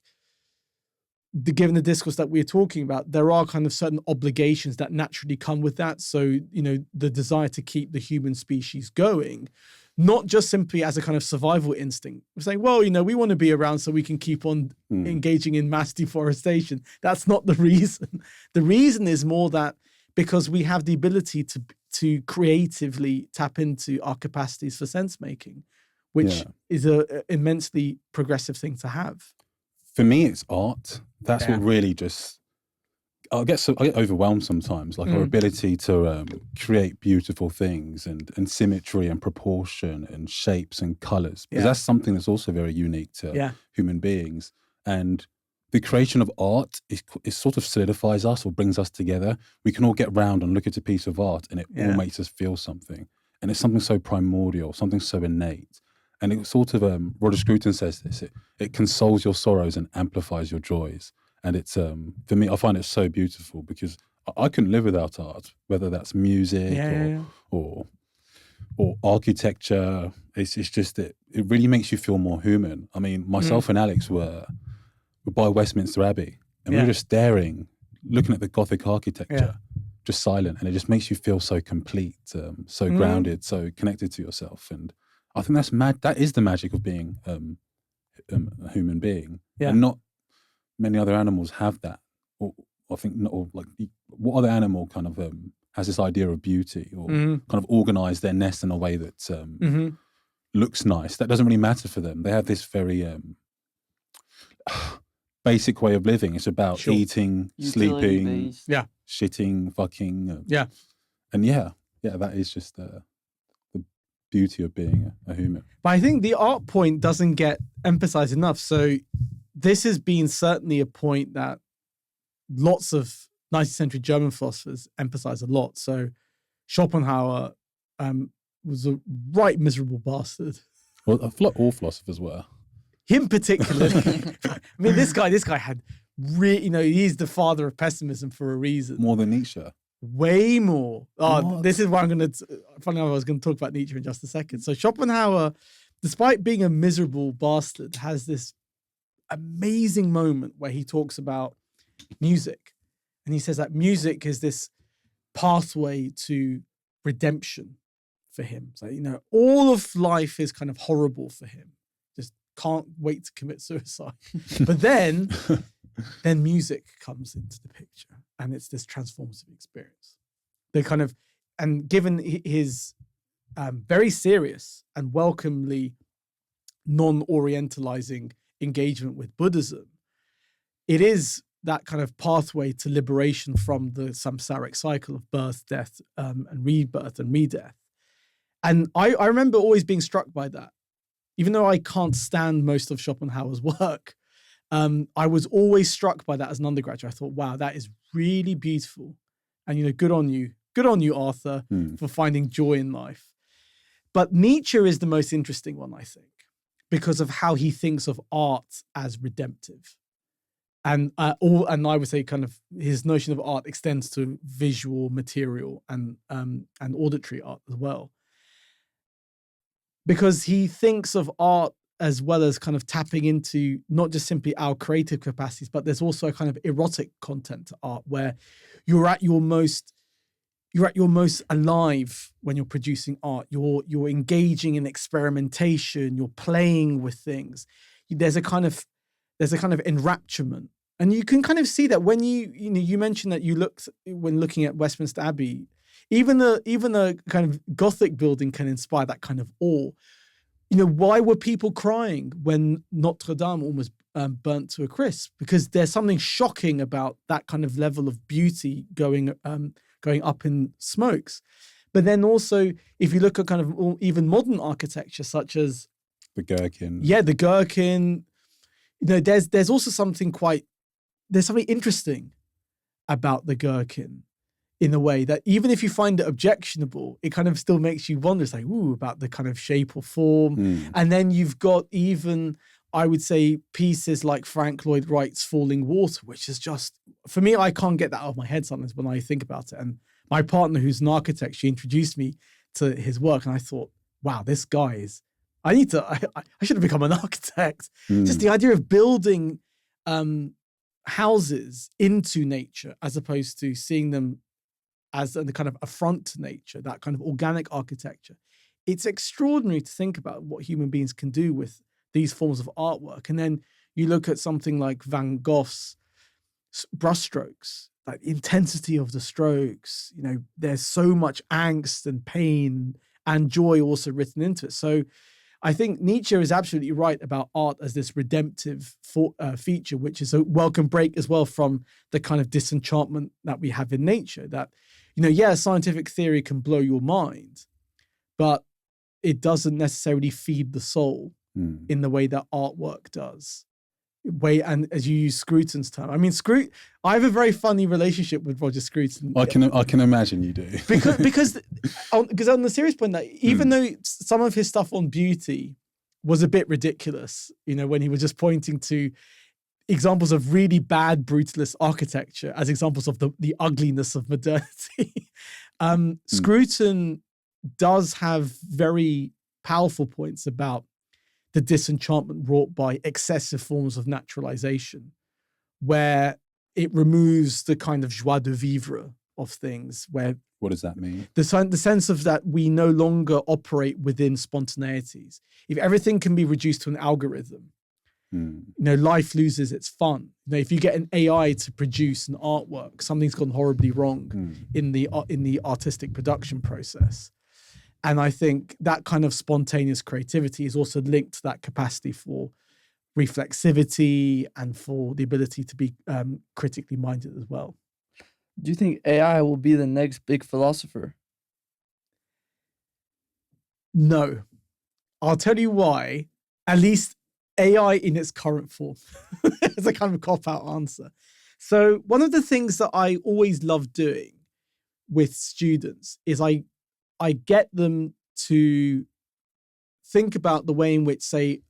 given the discourse that we're talking about, there are kind of certain obligations that naturally come with that. So, the desire to keep the human species going, not just simply as a kind of survival instinct. We're saying, well, we want to be around so we can keep on engaging in mass deforestation. That's not the reason. The reason is more that because we have the ability to creatively tap into our capacities for sense making, which is an immensely progressive thing to have. For me, it's art. That's what really just... I get overwhelmed sometimes, like our ability to create beautiful things and symmetry and proportion and shapes and colours. Because that's something that's also very unique to human beings. And the creation of art is sort of solidifies us or brings us together. We can all get round and look at a piece of art and it all makes us feel something. And it's something so primordial, something so innate. And it sort of, Roger Scruton says this, it consoles your sorrows and amplifies your joys. And it's, for me, I find it so beautiful because I couldn't live without art, whether that's music or architecture. It's just, it really makes you feel more human. I mean, myself and Alex were by Westminster Abbey and we were just staring, looking at the Gothic architecture, just silent. And it just makes you feel so complete, so grounded, so connected to yourself. And I think that's that is the magic of being a human being, and not many other animals have that. Or I think, what other animal kind of has this idea of beauty or kind of organize their nest in a way that looks nice? That doesn't really matter for them. They have this very basic way of living. It's about eating, sleeping, shitting, fucking, and that is just the beauty of being a human. But I think the art point doesn't get emphasized enough. So this has been certainly a point that lots of 19th century German philosophers emphasize a lot. So Schopenhauer was a right miserable bastard. Well, I feel like all philosophers were. Him particularly. I mean, this guy had he's the father of pessimism for a reason. More than Nietzsche. Way more. This is why I'm going to... Funny enough, I was going to talk about Nietzsche in just a second. So Schopenhauer, despite being a miserable bastard, has this amazing moment where he talks about music. And he says that music is this pathway to redemption for him. So, all of life is kind of horrible for him. Just can't wait to commit suicide. But then music comes into the picture. And it's this transformative experience. And given his very serious and welcomely non-orientalizing engagement with Buddhism, it is that kind of pathway to liberation from the samsaric cycle of birth, death, and rebirth and re-death. And I remember always being struck by that. Even though I can't stand most of Schopenhauer's work, I was always struck by that as an undergraduate. I thought, wow, that is really beautiful. And, good on you. Good on you, Arthur, for finding joy in life. But Nietzsche is the most interesting one, I think, because of how he thinks of art as redemptive. And I would say kind of his notion of art extends to visual, material, and auditory art as well. Because he thinks of art as well as kind of tapping into not just simply our creative capacities, but there's also a kind of erotic content to art where you're at your most alive when you're producing art. You're engaging in experimentation. You're playing with things. There's a kind of enrapturement, and you can kind of see that when you mentioned that you looked when looking at Westminster Abbey, even the kind of Gothic building can inspire that kind of awe. Why were people crying when Notre Dame almost burnt to a crisp? Because there's something shocking about that kind of level of beauty going up in smokes. But then also, if you look at kind of even modern architecture, such as the Gherkin. Yeah, the Gherkin. There's also something quite there's something interesting about the gherkin in a way that even if you find it objectionable, it kind of still makes you wonder, it's like, ooh, about the kind of shape or form. And then you've got even, I would say, pieces like Frank Lloyd Wright's Falling Water, which is just, for me, I can't get that out of my head sometimes when I think about it. And my partner, who's an architect, she introduced me to his work, and I thought, wow, this guy is, I should have become an architect. Just the idea of building houses into nature as opposed to seeing them as a kind of affront to nature, that kind of organic architecture. It's extraordinary to think about what human beings can do with these forms of artwork. And then you look at something like Van Gogh's brushstrokes, like the intensity of the strokes, you know, there's so much angst and pain and joy also written into it. So I think Nietzsche is absolutely right about art as this redemptive feature, which is a welcome break as well from the kind of disenchantment that we have in nature. That, you know, yeah, scientific theory can blow your mind, but it doesn't necessarily feed the soul in the way that artwork does. And as you use Scruton's term, I mean, I have a very funny relationship with Roger Scruton. I can imagine you do. because on the serious point, that even though some of his stuff on beauty was a bit ridiculous, you know, when he was just pointing to examples of really bad brutalist architecture as examples of the ugliness of modernity, Scruton does have very powerful points about the disenchantment wrought by excessive forms of naturalization, where it removes the kind of joie de vivre of things. Where what does that mean? The sense of that we no longer operate within spontaneities. If everything can be reduced to an algorithm, you know, life loses its fun. You know, if you get an AI to produce an artwork, something's gone horribly wrong in the artistic production process. And I think that kind of spontaneous creativity is also linked to that capacity for reflexivity and for the ability to be critically minded as well. Do you think AI will be the next big philosopher? No. I'll tell you why, at least AI in its current form. It's a kind of cop-out answer. So one of the things that I always love doing with students is I get them to think about the way in which, say,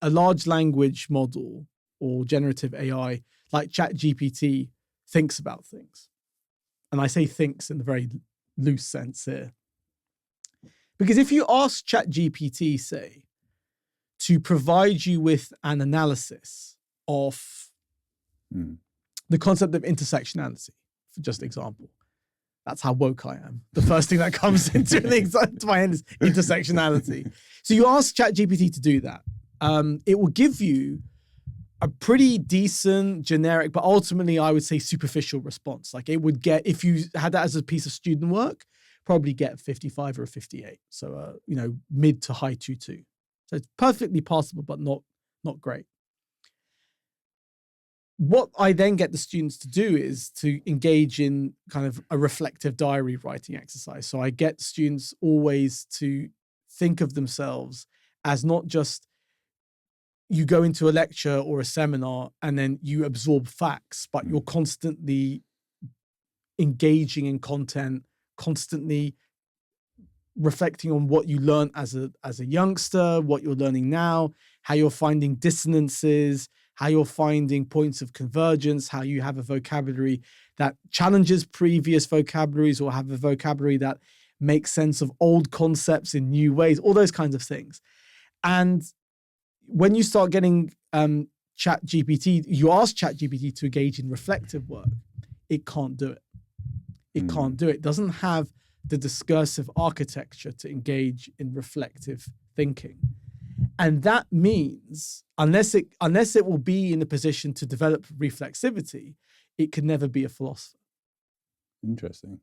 a large language model or generative AI like ChatGPT thinks about things. And I say thinks in the very loose sense here. Because if you ask ChatGPT, say, to provide you with an analysis of the concept of intersectionality, for just example, that's how woke I am. The first thing that comes into my head is intersectionality. So you ask ChatGPT to do that. It will give you a pretty decent, generic, but ultimately I would say superficial response. Like it would get, if you had that as a piece of student work, probably get a 55 or a 58. So, you know, mid to high 2.2. So it's perfectly passable, but not great. What I then get the students to do is to engage in kind of a reflective diary writing exercise. So I get students always to think of themselves as not just you go into a lecture or a seminar and then you absorb facts, but you're constantly engaging in content, constantly reflecting on what you learned as a youngster, what you're learning now, how you're finding dissonances, how you're finding points of convergence, how you have a vocabulary that challenges previous vocabularies or have a vocabulary that makes sense of old concepts in new ways, all those kinds of things. And when you start getting ChatGPT, you ask ChatGPT to engage in reflective work, it can't do it. It can't do it. It doesn't have the discursive architecture to engage in reflective thinking. And that means, unless it will be in a position to develop reflexivity, it can never be a philosopher. Interesting.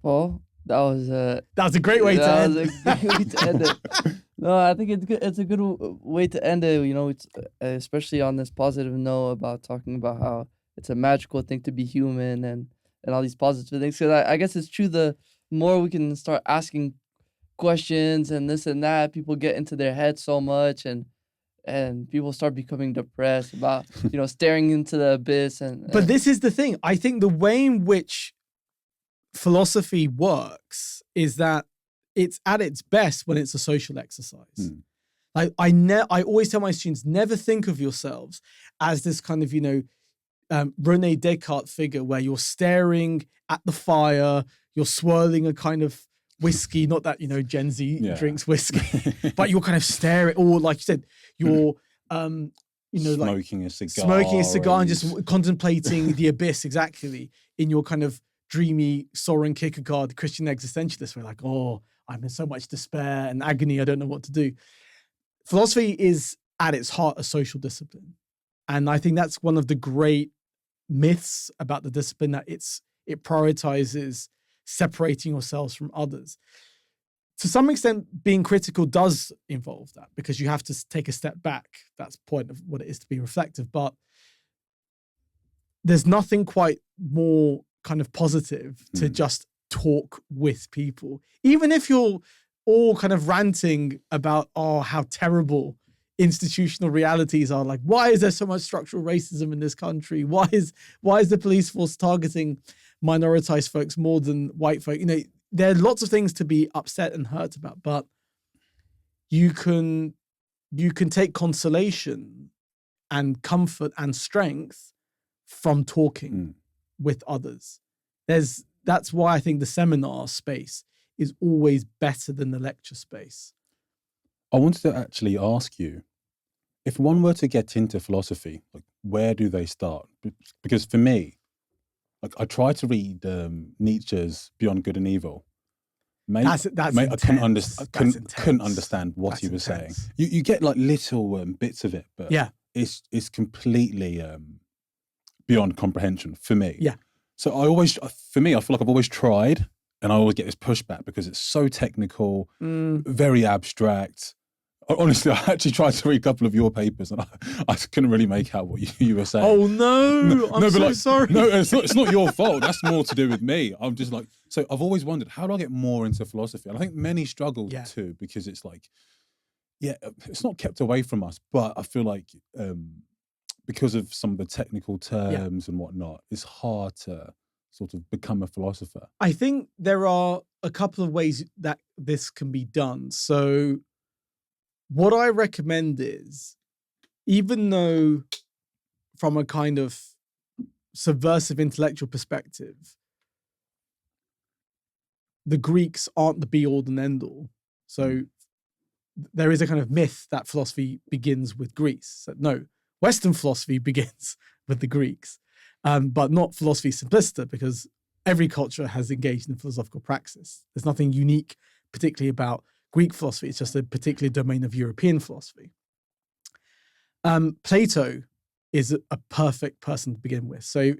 Paul, that was a great way to end. That was a great way to end it. No, I think it's good. It's a good way to end it. You know, it's especially on this positive note about talking about how it's a magical thing to be human and all these positive things. Because I guess it's true. The more we can start asking questions and this and that, people get into their head so much, and and people start becoming depressed about, staring into the abyss. But this is the thing. I think the way in which philosophy works is that it's at its best when it's a social exercise. Like I always tell my students, never think of yourselves as this kind of, Rene Descartes figure where you're staring at the fire, you're swirling a kind of whiskey, not that, Gen Z drinks whiskey, but you're kind of staring, or like you said, you're, smoking a cigar and just contemplating the abyss, exactly, in your kind of dreamy Soren Kierkegaard Christian existentialist, where like, oh, I'm in so much despair and agony, I don't know what to do. Philosophy is at its heart a social discipline. And I think that's one of the great myths about the discipline, that it prioritizes separating yourselves from others. To some extent, being critical does involve that, because you have to take a step back. That's the point of what it is to be reflective. But there's nothing quite more kind of positive to just talk with people. Even if you're all kind of ranting about, how terrible institutional realities are, like, why is there so much structural racism in this country? Why is the police force targeting minoritized folks more than white folk? There are lots of things to be upset and hurt about, but you can take consolation and comfort and strength from talking with others. That's why I think the seminar space is always better than the lecture space. I wanted to actually ask you, if one were to get into philosophy, like, where do they start? Because for me, like, I tried to read Nietzsche's Beyond Good and Evil. That's I couldn't understand what he was saying. You get like little bits of it, but it's completely beyond comprehension for me. Yeah. So I feel like I've always tried, and I always get this pushback because it's so technical, very abstract. Honestly, I actually tried to read a couple of your papers, and I couldn't really make out what you were saying. Oh no! I'm so sorry. No, it's not your fault. That's more to do with me. I'm just like, so I've always wondered, how do I get more into philosophy? And I think many struggle too, because it's like, it's not kept away from us, but I feel like because of some of the technical terms and whatnot, it's hard to sort of become a philosopher. I think there are a couple of ways that this can be done. So what I recommend is, even though from a kind of subversive intellectual perspective, the Greeks aren't the be-all and end-all. So there is a kind of myth that philosophy begins with Greece. So no, Western philosophy begins with the Greeks, but not philosophy simpliciter, because every culture has engaged in philosophical praxis. There's nothing unique, particularly about Greek philosophy. It's just a particular domain of European philosophy. Plato is a perfect person to begin with. So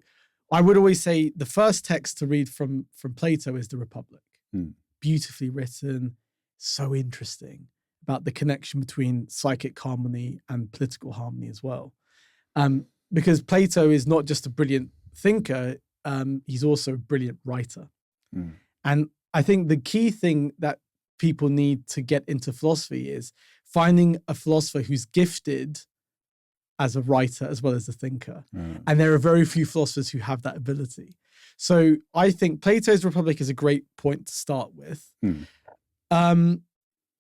I would always say the first text to read from Plato is the Republic. Beautifully written, so interesting, about the connection between psychic harmony and political harmony as well. Because Plato is not just a brilliant thinker, he's also a brilliant writer. And I think the key thing that people need to get into philosophy is finding a philosopher who's gifted as a writer as well as a thinker. And there are very few philosophers who have that ability. So I think Plato's Republic is a great point to start with.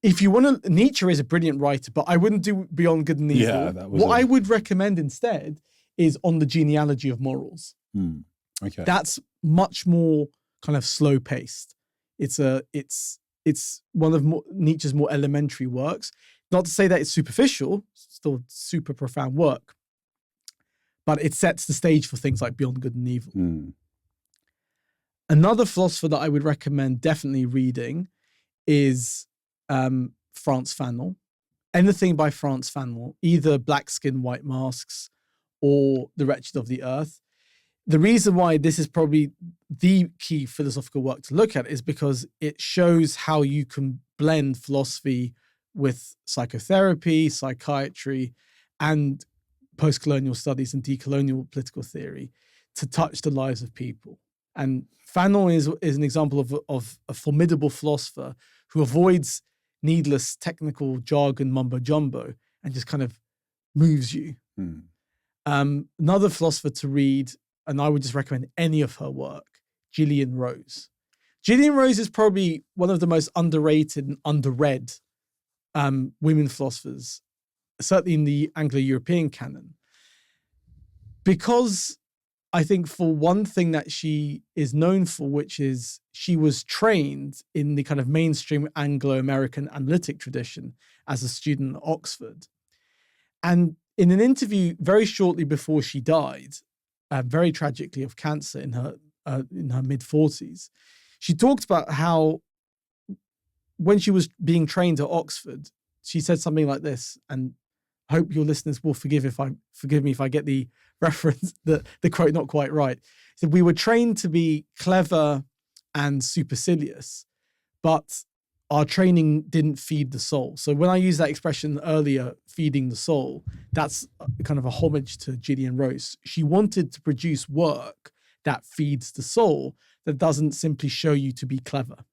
If you want to, Nietzsche is a brilliant writer, but I wouldn't do Beyond Good and Evil. What I would recommend instead is On the Genealogy of Morals. Okay. That's much more kind of slow paced. It's one of Nietzsche's more elementary works. Not to say that it's superficial, it's still super profound work, but it sets the stage for things like Beyond Good and Evil. Another philosopher that I would recommend definitely reading is Frantz Fanon. Anything by Frantz Fanon, either Black Skin, White Masks or The Wretched of the Earth. The reason why this is probably the key philosophical work to look at is because it shows how you can blend philosophy with psychotherapy, psychiatry, and post-colonial studies and decolonial political theory to touch the lives of people. And Fanon is an example of a formidable philosopher who avoids needless technical jargon mumbo-jumbo and just kind of moves you. Hmm. Another philosopher to read, and I would just recommend any of her work, Gillian Rose. Gillian Rose is probably one of the most underrated and underread women philosophers, certainly in the Anglo-European canon. Because I think for one thing that she is known for, which is she was trained in the kind of mainstream Anglo-American analytic tradition as a student at Oxford. And in an interview very shortly before she died, very tragically of cancer in her mid-40s, she talked about how when she was being trained at Oxford, she said something like this, and I hope your listeners will forgive me if I get the reference, the quote not quite right. She said, "We were trained to be clever and supercilious, but our training didn't feed the soul." So when I used that expression earlier, feeding the soul, that's kind of a homage to Gillian Rose. She wanted to produce work that feeds the soul, that doesn't simply show you to be clever.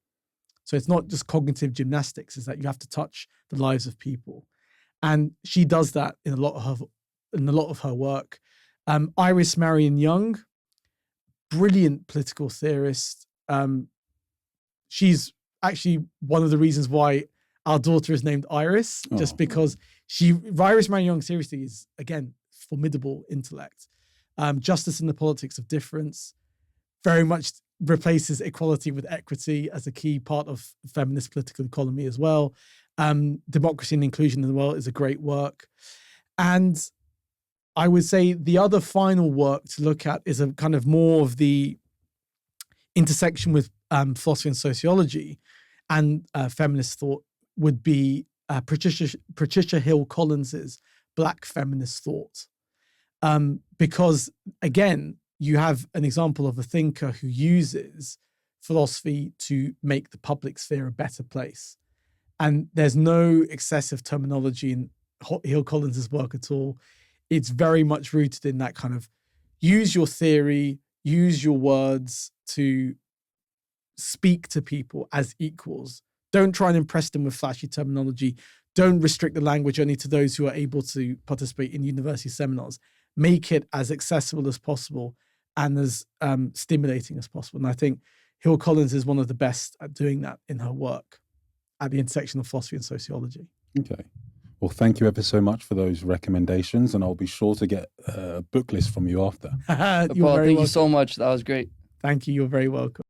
So it's not just cognitive gymnastics, it's that you have to touch the lives of people. And she does that in a lot of her work. Iris Marion Young, brilliant political theorist. She's actually one of the reasons why our daughter is named Iris, just because Iris Marion Young seriously is, again, formidable intellect. Justice in the Politics of Difference very much replaces equality with equity as a key part of feminist political economy as well. Democracy and Inclusion in the World is a great work. And I would say the other final work to look at is a kind of more of the intersection with philosophy and sociology and feminist thought would be Patricia Hill Collins's Black Feminist Thought. Because again, you have an example of a thinker who uses philosophy to make the public sphere a better place. And there's no excessive terminology in Hill Collins's work at all. It's very much rooted in that kind of use your theory, use your words to speak to people as equals. Don't try and impress them with flashy terminology. Don't restrict the language only to those who are able to participate in university seminars. Make it as accessible as possible and as stimulating as possible. And I think Hill Collins is one of the best at doing that in her work at the intersection of philosophy and sociology. Okay. Well, thank you ever so much for those recommendations, and I'll be sure to get a book list from you after. Paul, thank you so much. That was great. Thank you. You're very welcome.